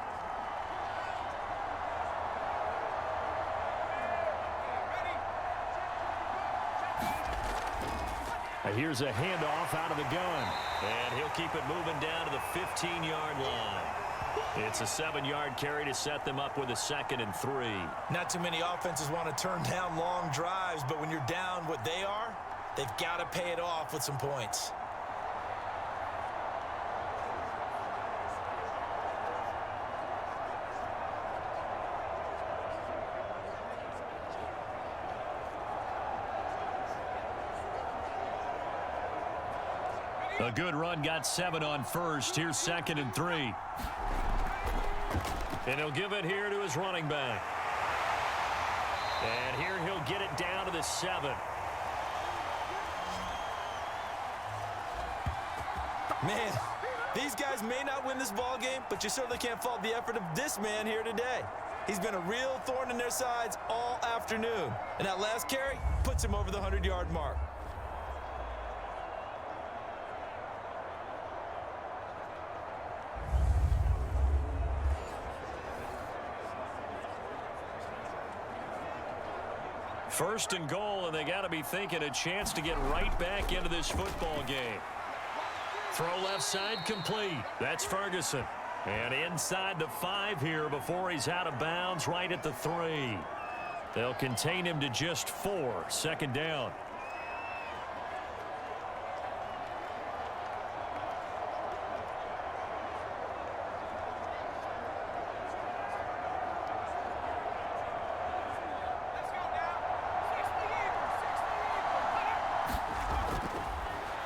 Here's a handoff out of the gun. And he'll keep it moving down to the 15-yard line. It's a 7-yard carry to set them up with a 2nd and 3. Not too many offenses want to turn down long drives, but when you're down what they are, they've got to pay it off with some points. A good run got 7 on first. Here's 2nd and 3. And he'll give it here to his running back. And here he'll get it down to the 7. Man, these guys may not win this ball game, but you certainly can't fault the effort of this man here today. He's been a real thorn in their sides all afternoon. And that last carry puts him over the 100-yard mark. First and goal, and they got to be thinking a chance to get right back into this football game. Throw left side complete. That's Ferguson. And inside the 5 here before he's out of bounds right at the 3. They'll contain him to just 4. 2nd down.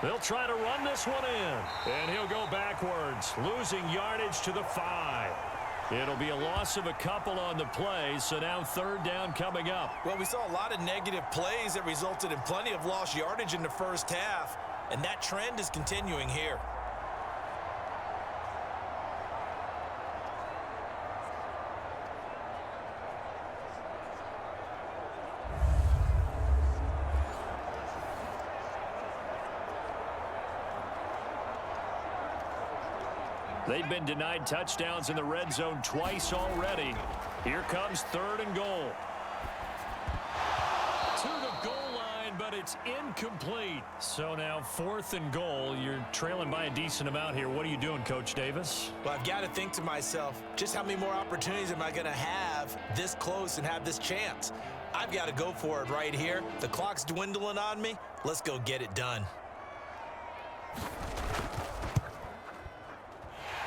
They'll try to run this one in. And he'll go backwards, losing yardage to the 5. It'll be a loss of a couple on the play, so now 3rd down coming up. Well, we saw a lot of negative plays that resulted in plenty of lost yardage in the first half, and that trend is continuing here. They've been denied touchdowns in the red zone twice already. Here comes 3rd and goal. To the goal line, but it's incomplete. So now 4th and goal. You're trailing by a decent amount here. What are you doing, Coach Davis? Well, I've got to think to myself, just how many more opportunities am I going to have this close and have this chance? I've got to go for it right here. The clock's dwindling on me. Let's go get it done.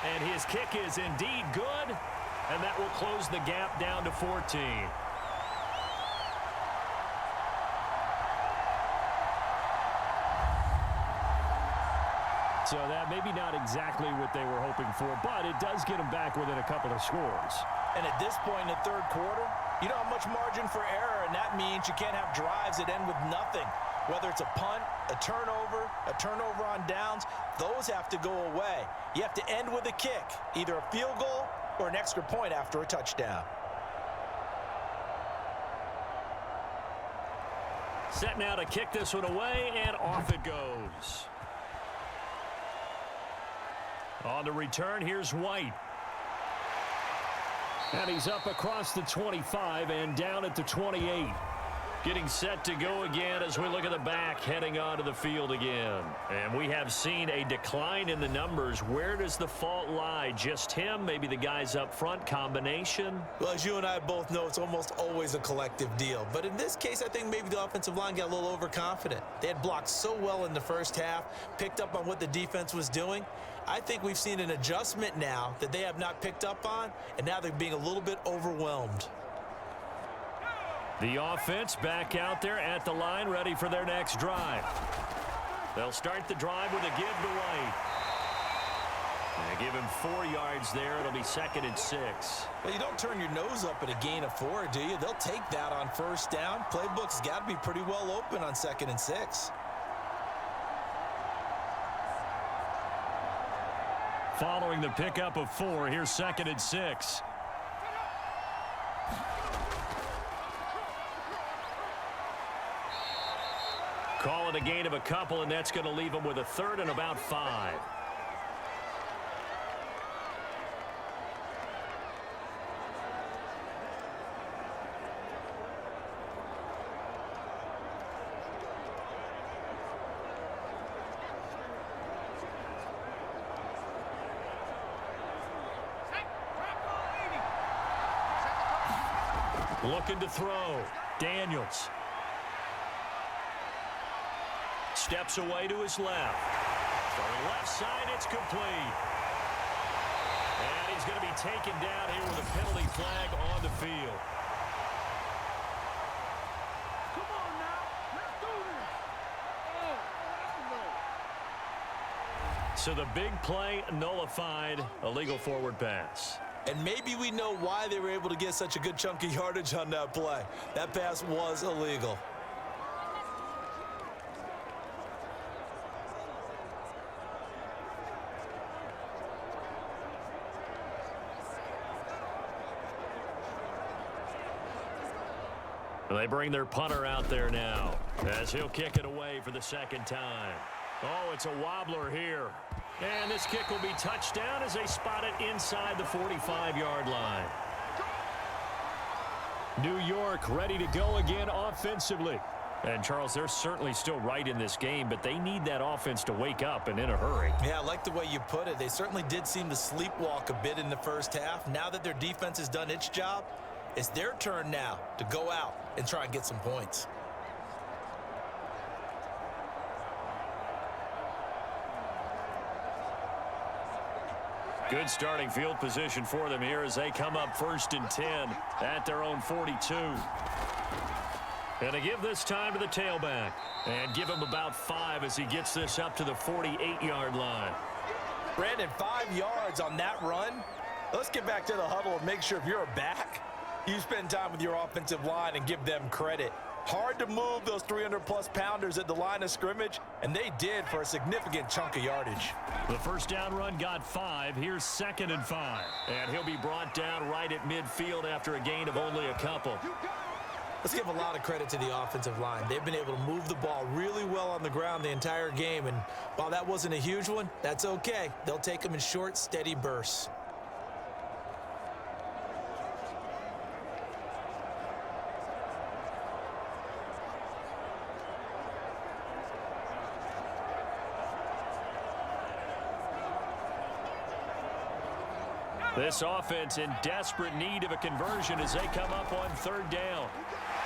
And his kick is indeed good, and that will close the gap down to 14. So that maybe not exactly what they were hoping for, but it does get them back within a couple of scores. And at this point in the 3rd quarter, you don't have much margin for error, and that means you can't have drives that end with nothing. Whether it's a punt, a turnover on downs, those have to go away. You have to end with a kick, either a field goal or an extra point after a touchdown. Set now to kick this one away, and off it goes. On the return, here's White. And he's up across the 25 and down at the 28. Getting set to go again as we look at the back, heading onto the field again. And we have seen a decline in the numbers. Where does the fault lie? Just him? Maybe the guys up front? Combination? Well, as you and I both know, it's almost always a collective deal. But in this case, I think maybe the offensive line got a little overconfident. They had blocked so well in the first half, picked up on what the defense was doing. I think we've seen an adjustment now that they have not picked up on, and now they're being a little bit overwhelmed. The offense back out there at the line, ready for their next drive. They'll start the drive with a give to White. They give him 4 yards there. It'll be 2nd and 6. Well, you don't turn your nose up at a gain of 4, do you? They'll take that on 1st down. Playbook's got to be pretty well open on 2nd and 6. Following the pickup of 4, here's 2nd and 6. Call it a gain of a couple, and that's going to leave them with a 3rd and about 5. Looking to throw. Daniels. Steps away to his left. Throwing left side, it's complete. And he's going to be taken down here with a penalty flag on the field. Come on now. Let's do this. Oh, that's a no. So the big play nullified, a legal forward pass. And maybe we know why they were able to get such a good chunk of yardage on that play. That pass was illegal. They bring their punter out there now as he'll kick it away for the second time. Oh, it's a wobbler here. And this kick will be touched down as they spot it inside the 45-yard line. New York ready to go again offensively. And, Charles, they're certainly still right in this game, but they need that offense to wake up and in a hurry. Yeah, I like the way you put it. They certainly did seem to sleepwalk a bit in the first half. Now that their defense has done its job, it's their turn now to go out and try and get some points. Good starting field position for them here as they come up 1st and 10 at their own 42. And they give this time to the tailback and give him about 5 as he gets this up to the 48-yard line. Brandon, 5 yards on that run. Let's get back to the huddle and make sure if you're a back, you spend time with your offensive line and give them credit. Hard to move those 300-plus pounders at the line of scrimmage, and they did for a significant chunk of yardage. The first down run got 5. Here's 2nd and 5. And he'll be brought down right at midfield after a gain of only a couple. Let's give a lot of credit to the offensive line. They've been able to move the ball really well on the ground the entire game, and while that wasn't a huge one, that's okay. They'll take them in short, steady bursts. This offense in desperate need of a conversion as they come up on 3rd down.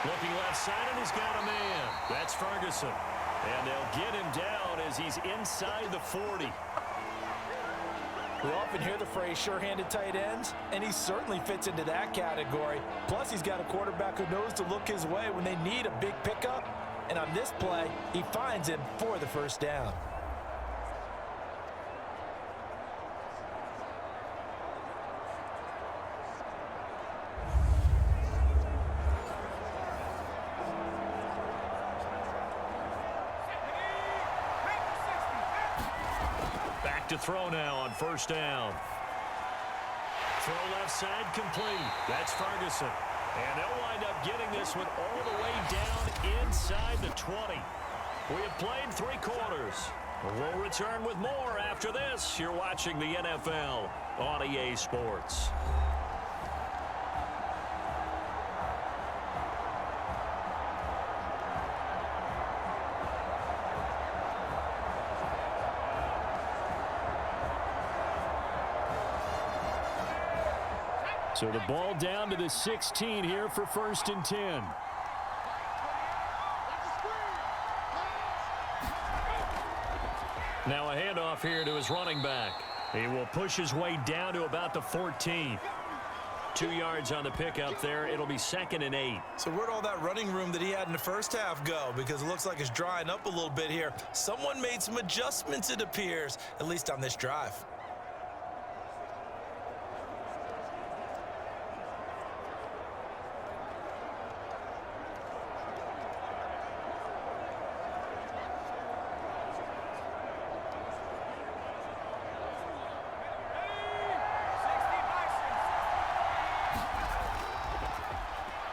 Looking left side, and he's got a man. That's Ferguson. And they'll get him down as he's inside the 40. We often hear the phrase sure-handed tight ends, and he certainly fits into that category. Plus, he's got a quarterback who knows to look his way when they need a big pickup. And on this play, he finds him for the first down. To throw now on 1st down. Throw left side complete. That's Ferguson. And they'll wind up getting this one all the way down inside the 20. We have played 3 quarters. We'll return with more after this. You're watching the NFL on EA Sports. So the ball down to the 16 here for 1st and 10. Now a handoff here to his running back. He will push his way down to about the 14. 2 yards on the pickup there. It'll be 2nd and 8. So where'd all that running room that he had in the first half go? Because it looks like it's drying up a little bit here. Someone made some adjustments, it appears, at least on this drive.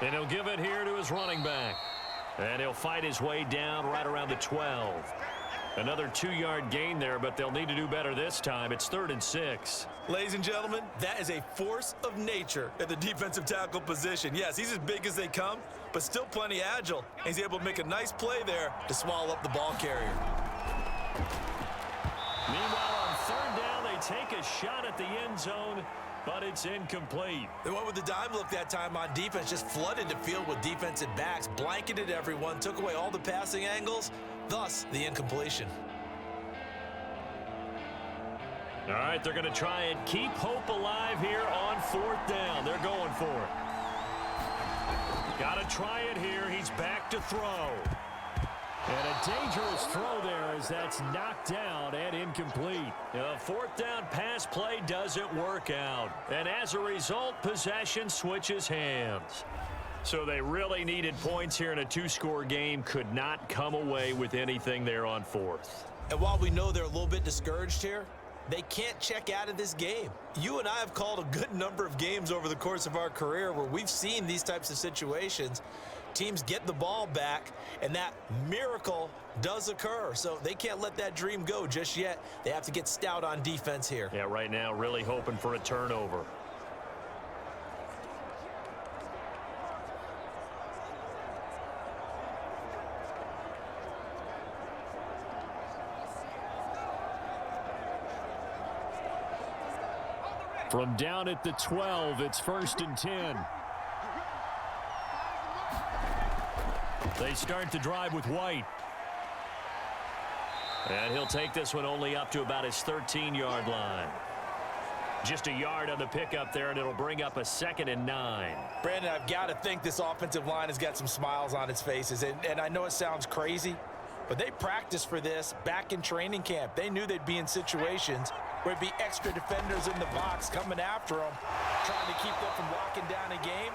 And he'll give it here to his running back. And he'll fight his way down right around the 12. Another 2-yard gain there, but they'll need to do better this time. It's 3rd and 6. Ladies and gentlemen, that is a force of nature at the defensive tackle position. Yes, he's as big as they come, but still plenty agile. He's able to make a nice play there to swallow up the ball carrier. Meanwhile, on 3rd down, they take a shot at the end zone, but it's incomplete. They went with the dime look that time on defense, just flooded the field with defensive backs, blanketed everyone, took away all the passing angles, thus the incompletion. All right, they're going to try and keep hope alive here on 4th down. They're going for it. Got to try it here. He's back to throw. And a dangerous throw there as that's knocked down and incomplete. The 4th down pass play doesn't work out. And as a result, possession switches hands. So they really needed points here in a 2-score game. Could not come away with anything there on 4th. And while we know they're a little bit discouraged here, they can't check out of this game. You and I have called a good number of games over the course of our career where we've seen these types of situations. Teams get the ball back, and that miracle does occur. So they can't let that dream go just yet. They have to get stout on defense here. Yeah, right now really hoping for a turnover. From down at the 12, it's 1st and 10. They start the drive with White. And he'll take this one only up to about his 13-yard line. Just a yard on the pickup there, and it'll bring up a 2nd and 9. Brandon, I've got to think this offensive line has got some smiles on its faces. And I know it sounds crazy, but they practiced for this back in training camp. They knew they'd be in situations where it'd be extra defenders in the box coming after them, trying to keep them from locking down a game.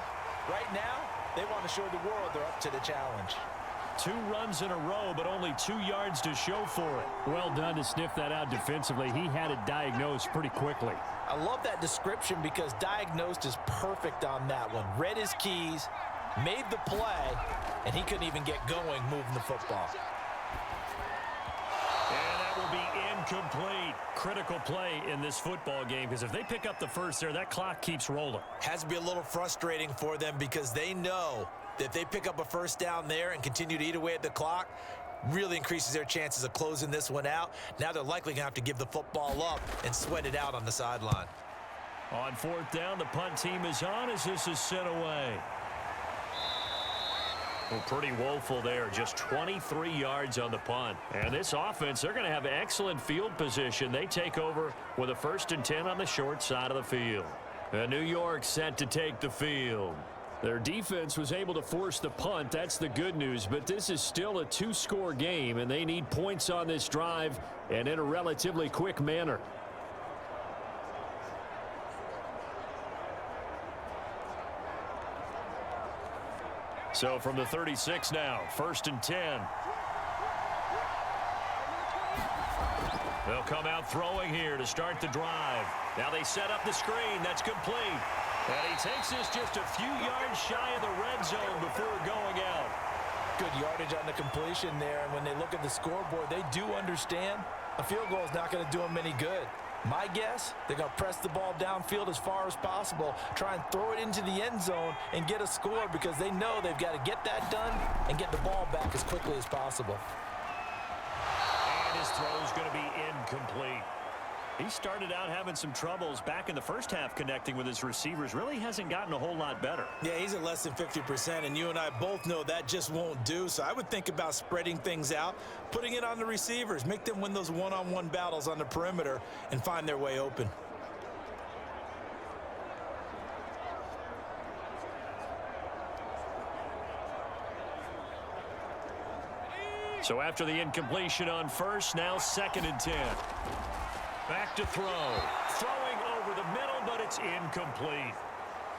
Right now, they want to show the world they're up to the challenge. 2 runs in a row, but only 2 yards to show for it. Well done to sniff that out defensively. He had it diagnosed pretty quickly. I love that description because diagnosed is perfect on that one. Read his keys, made the play, and he couldn't even get going moving the football. And that will be incomplete. Critical play in this football game because if they pick up the first there, that clock keeps rolling. Has to be a little frustrating for them because they know that if they pick up a first down there and continue to eat away at the clock, really increases their chances of closing this one out. Now they're likely going to have to give the football up and sweat it out on the sideline. On 4th down, the punt team is on as this is sent away. Well, pretty woeful there. Just 23 yards on the punt. And this offense, they're going to have excellent field position. They take over with a 1st and 10 on the short side of the field. And New York set to take the field. Their defense was able to force the punt. That's the good news. But this is still a 2-score game, and they need points on this drive and in a relatively quick manner. So from the 36 now, 1st and 10. They'll come out throwing here to start the drive. Now they set up the screen. That's complete. And he takes this just a few yards shy of the red zone before going out. Good yardage on the completion there. And when they look at the scoreboard, they do understand a field goal is not going to do them any good. My guess, they're going to press the ball downfield as far as possible, try and throw it into the end zone and get a score because they know they've got to get that done and get the ball back as quickly as possible. And his throw is going to be incomplete. He started out having some troubles back in the first half connecting with his receivers. Really hasn't gotten a whole lot better. Yeah, he's at less than 50%, and you and I both know that just won't do. So I would think about spreading things out, putting it on the receivers, make them win those one-on-one battles on the perimeter and find their way open. So after the incompletion on 1st, now 2nd and 10. Back to throw. Throwing over the middle, but it's incomplete.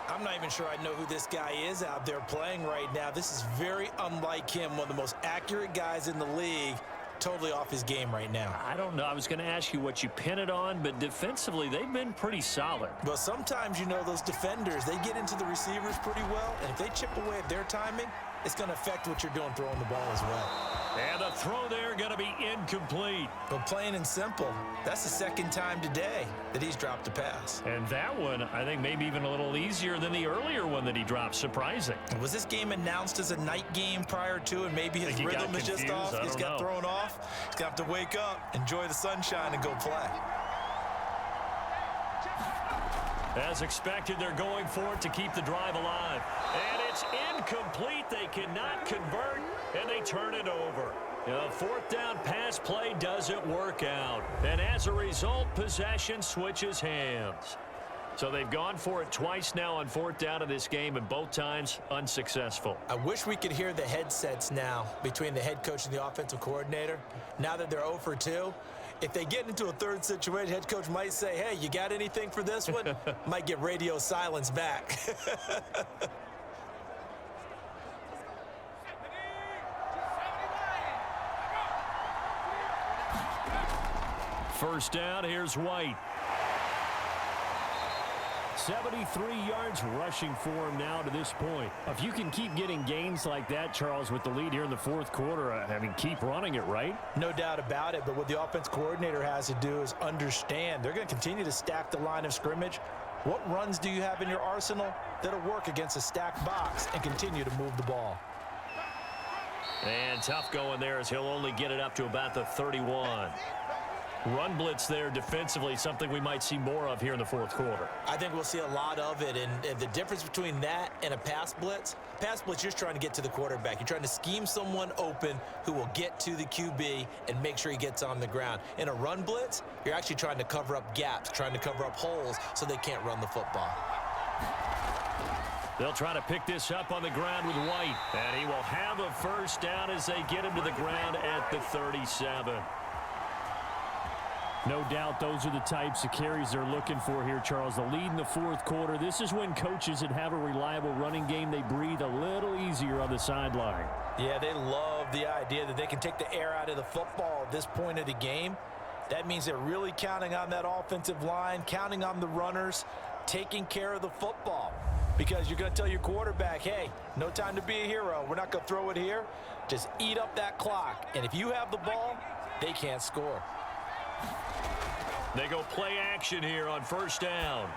I'm not even sure I know who this guy is out there playing right now. This is very unlike him, one of the most accurate guys in the league. Totally off his game right now. I don't know. I was going to ask you what you pin it on, but defensively, they've been pretty solid. But sometimes, you know, those defenders, they get into the receivers pretty well, and if they chip away at their timing, it's going to affect what you're doing throwing the ball as well. And the throw there going to be incomplete. But plain and simple, that's the 2nd time today that he's dropped a pass. And that one, I think maybe even a little easier than the earlier one that he dropped. Surprising. Was this game announced as a night game prior to, and maybe his rhythm is just off? He's got thrown off. He's going to have to wake up, enjoy the sunshine, and go play. As expected, they're going for it to keep the drive alive. And it's incomplete. They cannot convert, and they turn it over. A fourth down pass play doesn't work out. And as a result, possession switches hands. So they've gone for it twice now on fourth down in this game, and both times unsuccessful. I wish we could hear the headsets now between the head coach and the offensive coordinator. Now that they're 0 for 2, if they get into a third situation, head coach might say, hey, you got anything for this one? Might get radio silence back. First down, here's White. 73 yards rushing for him now to this point. If you can keep getting gains like that, Charles, with the lead here in the fourth quarter, I mean, keep running it, right? No doubt about it, but what the offense coordinator has to do is understand they're going to continue to stack the line of scrimmage. What runs do you have in your arsenal that'll work against a stacked box and continue to move the ball? And tough going there as he'll only get it up to about the 31. Run blitz there defensively, something we might see more of here in the fourth quarter. I think we'll see a lot of it, and the difference between that and a pass blitz, you're just trying to get to the quarterback. You're trying to scheme someone open who will get to the QB and make sure he gets on the ground. In a run blitz, you're actually trying to cover up gaps, trying to cover up holes so they can't run the football. They'll try to pick this up on the ground with White, and he will have a first down as they get him to the ground at the 37. No doubt those are the types of carries they're looking for here, Charles. The lead in the fourth quarter. This is when coaches that have a reliable running game, they breathe a little easier on the sideline. Yeah, they love the idea that they can take the air out of the football at this point of the game. That means they're really counting on that offensive line, counting on the runners, taking care of the football. Because you're going to tell your quarterback, hey, no time to be a hero. We're not going to throw it here. Just eat up that clock. And if you have the ball, they can't score. They go play action here on first down.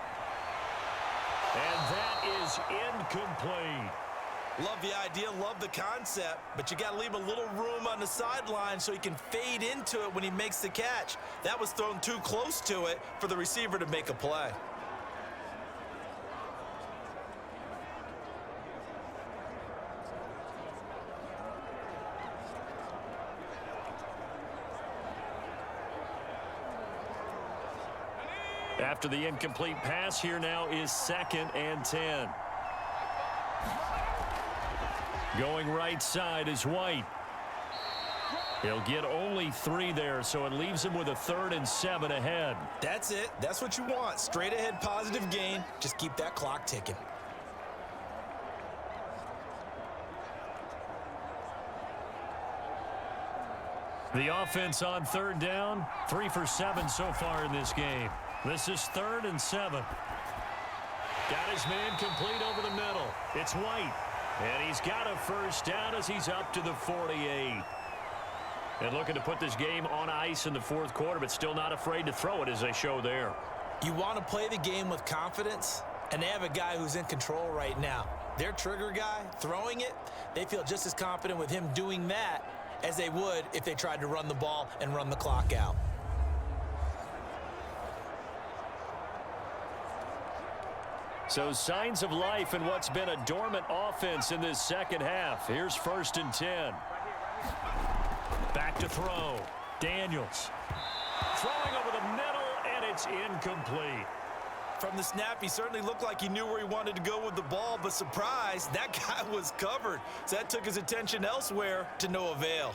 And that is incomplete. Love the idea, love the concept, but you got to leave a little room on the sideline so he can fade into it when he makes the catch. That was thrown too close to it for the receiver to make a play. After the incomplete pass, here now is 2nd and 10. Going right side is White. He'll get only 3 there, so it leaves him with a 3rd and 7 ahead. That's it. That's what you want. Straight ahead positive gain. Just keep that clock ticking. The offense on 3rd down, 3 for 7 so far in this game. This is 3rd and 7. Got his man complete over the middle. It's White. And he's got a first down as he's up to the 48. And looking to put this game on ice in the fourth quarter, but still not afraid to throw it as they show there. You want to play the game with confidence, and they have a guy who's in control right now. Their trigger guy, throwing it, they feel just as confident with him doing that as they would if they tried to run the ball and run the clock out. So signs of life in what's been a dormant offense in this second half. Here's 1st and 10. Back to throw. Daniels. Throwing over the middle, and it's incomplete. From the snap, he certainly looked like he knew where he wanted to go with the ball, but surprise, that guy was covered. So that took his attention elsewhere to no avail.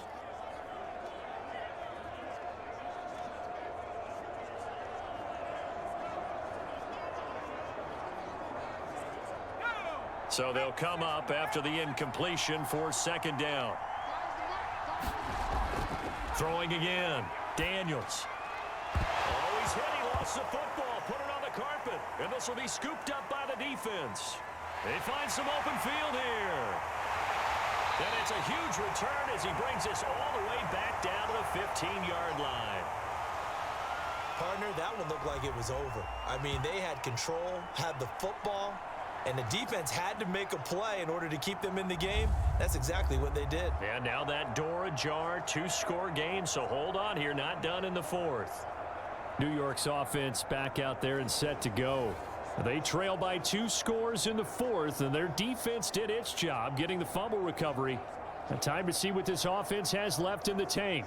So they'll come up after the incompletion for 2nd down. Throwing again. Daniels. Oh, he's hit. He lost the football. Put it on the carpet. And this will be scooped up by the defense. They find some open field here. And it's a huge return as he brings us all the way back down to the 15-yard line. Partner, that one looked like it was over. I mean, they had control, had the football, and the defense had to make a play in order to keep them in the game. That's exactly what they did. And now that door ajar, 2-score game, so hold on here, not done in the fourth. New York's offense back out there and set to go. They trail by 2 scores in the 4th, and their defense did its job getting the fumble recovery. Time to see what this offense has left in the tank.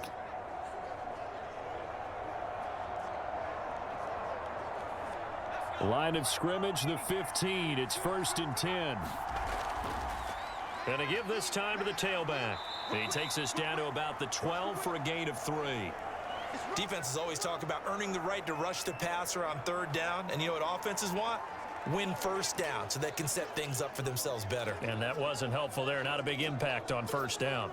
Line of scrimmage, the 15. It's 1st and 10. Going to give this time to the tailback. He takes us down to about the 12 for a gain of 3. Defenses always talk about earning the right to rush the passer on 3rd down. And you know what offenses want? Win 1st down so they can set things up for themselves better. And that wasn't helpful there. Not a big impact on 1st down.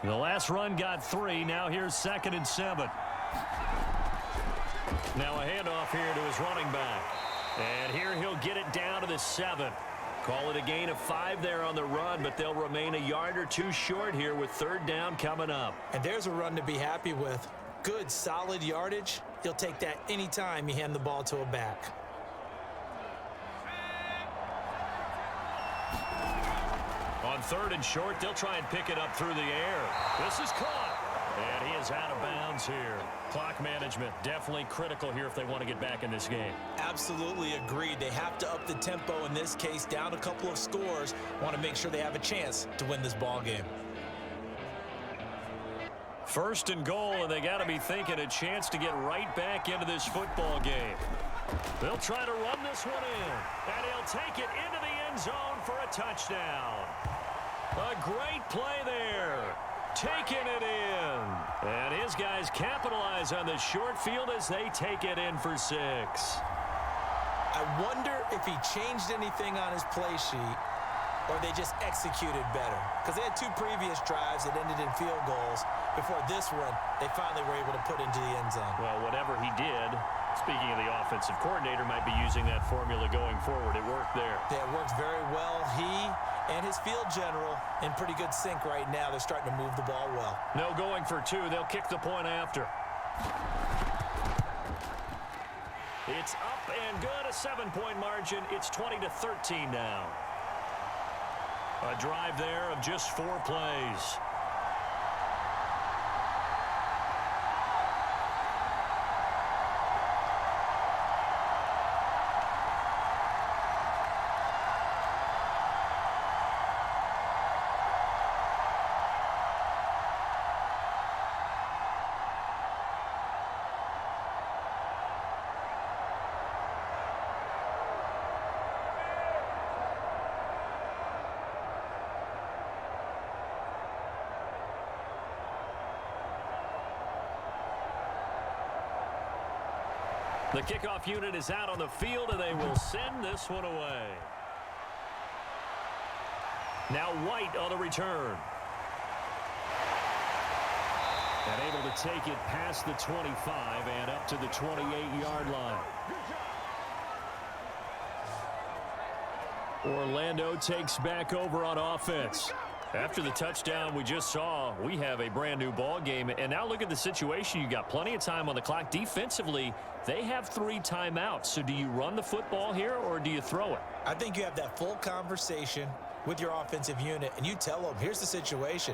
The last run got 3. Now here's 2nd and 7. Now a handoff here to his running back. And here he'll get it down to the 7. Call it a gain of 5 there on the run, but they'll remain a yard or 2 short here with 3rd down coming up. And there's a run to be happy with. Good, solid yardage. You'll take that anytime you hand the ball to a back. On 3rd and short, they'll try and pick it up through the air. This is caught. And he is out of bounds here. Clock management definitely critical here if they want to get back in this game. Absolutely agreed. They have to up the tempo in this case, down a couple of scores. Want to make sure they have a chance to win this ball game. 1st and goal, and they got to be thinking a chance to get right back into this football game. They'll try to run this one in, and he'll take it into the end zone for a touchdown. A great play there. Taking it in. And his guys capitalize on the short field as they take it in for 6. I wonder if he changed anything on his play sheet or they just executed better. Because they had 2 previous drives that ended in field goals. Before this one, they finally were able to put into the end zone. Well, whatever he did, speaking of the offensive coordinator, might be using that formula going forward. It worked there. Yeah, it worked very well. He and his field general in pretty good sync right now. They're starting to move the ball well. No going for 2. They'll kick the point after. It's up and good. A 7-point margin. It's 20-13 now. A drive there of just 4 plays. The kickoff unit is out on the field, and they will send this one away. Now White on the return. And able to take it past the 25 and up to the 28-yard line. Orlando takes back over on offense. After the touchdown we just saw, we have a brand new ball game. And now look at the situation. You got plenty of time on the clock. Defensively, they have 3 timeouts. So do you run the football here or do you throw it? I think you have that full conversation with your offensive unit, and you tell them, here's the situation.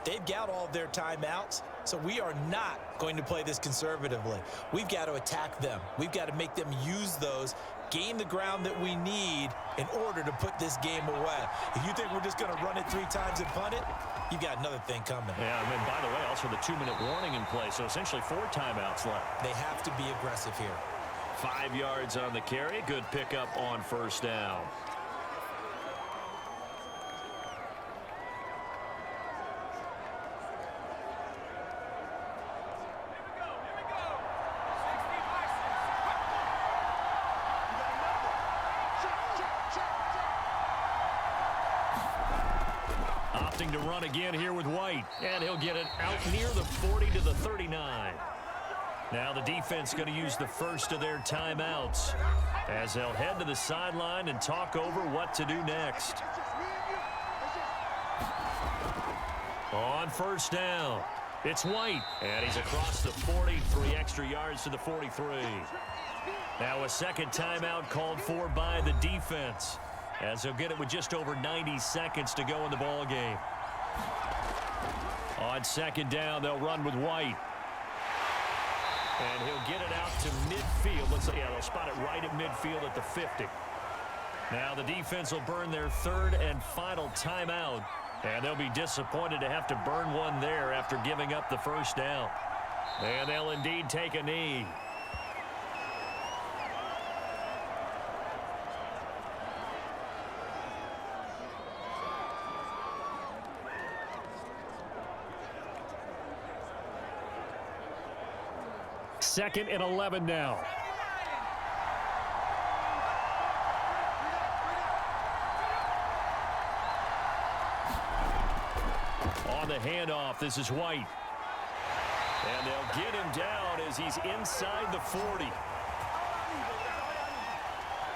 They've got all of their timeouts, so we are not going to play this conservatively. We've got to attack them. We've got to make them use those, gain the ground that we need in order to put this game away. If you think we're just going to run it 3 times and punt it, you've got another thing coming. Yeah, I mean, by the way, also the 2-minute warning in play, so essentially 4 timeouts left. They have to be aggressive here. 5 yards on the carry. Good pickup on 1st down. Opting to run again here with White, and he'll get it out near the 40 to the 39. Now the defense going to use the first of their timeouts as they'll head to the sideline and talk over what to do next. On 1st down, it's White, and he's across the 40, 3 extra yards to the 43. Now a second timeout called for by the defense, as they'll get it with just over 90 seconds to go in the ball game. On 2nd down, they'll run with White. And he'll get it out to midfield. Let's say, yeah, they'll spot it right at midfield at the 50. Now the defense will burn their third and final timeout. And they'll be disappointed to have to burn one there after giving up the first down. And they'll indeed take a knee. Second and 11 now. On the handoff, this is White. And they'll get him down as he's inside the 40.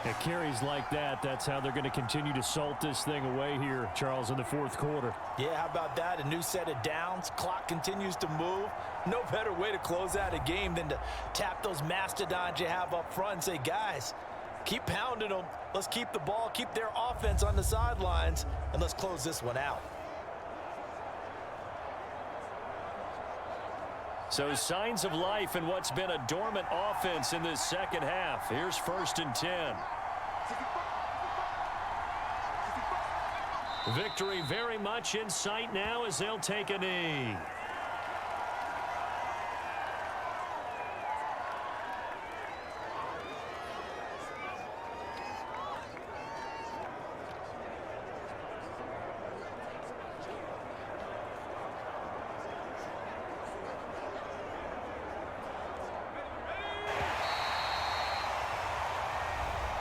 It carries like that. That's how they're going to continue to salt this thing away here, Charles, in the fourth quarter. Yeah, how about that? A new set of downs. Clock continues to move. No better way to close out a game than to tap those mastodons you have up front and say, guys, keep pounding them. Let's keep the ball, keep their offense on the sidelines, and let's close this one out. So signs of life in what's been a dormant offense in this second half. Here's 1st and 10. Victory very much in sight now as they'll take a knee.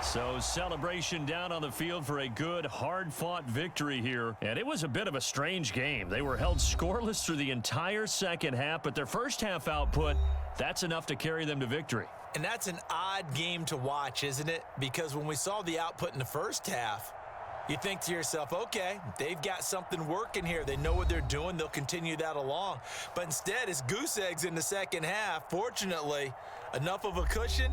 So celebration down on the field for a good, hard-fought victory here. And it was a bit of a strange game. They were held scoreless through the entire second half, but their first half output, that's enough to carry them to victory. And that's an odd game to watch, isn't it? Because when we saw the output in the first half, you think to yourself, okay, they've got something working here. They know what they're doing. They'll continue that along. But instead, it's goose eggs in the second half. Fortunately, enough of a cushion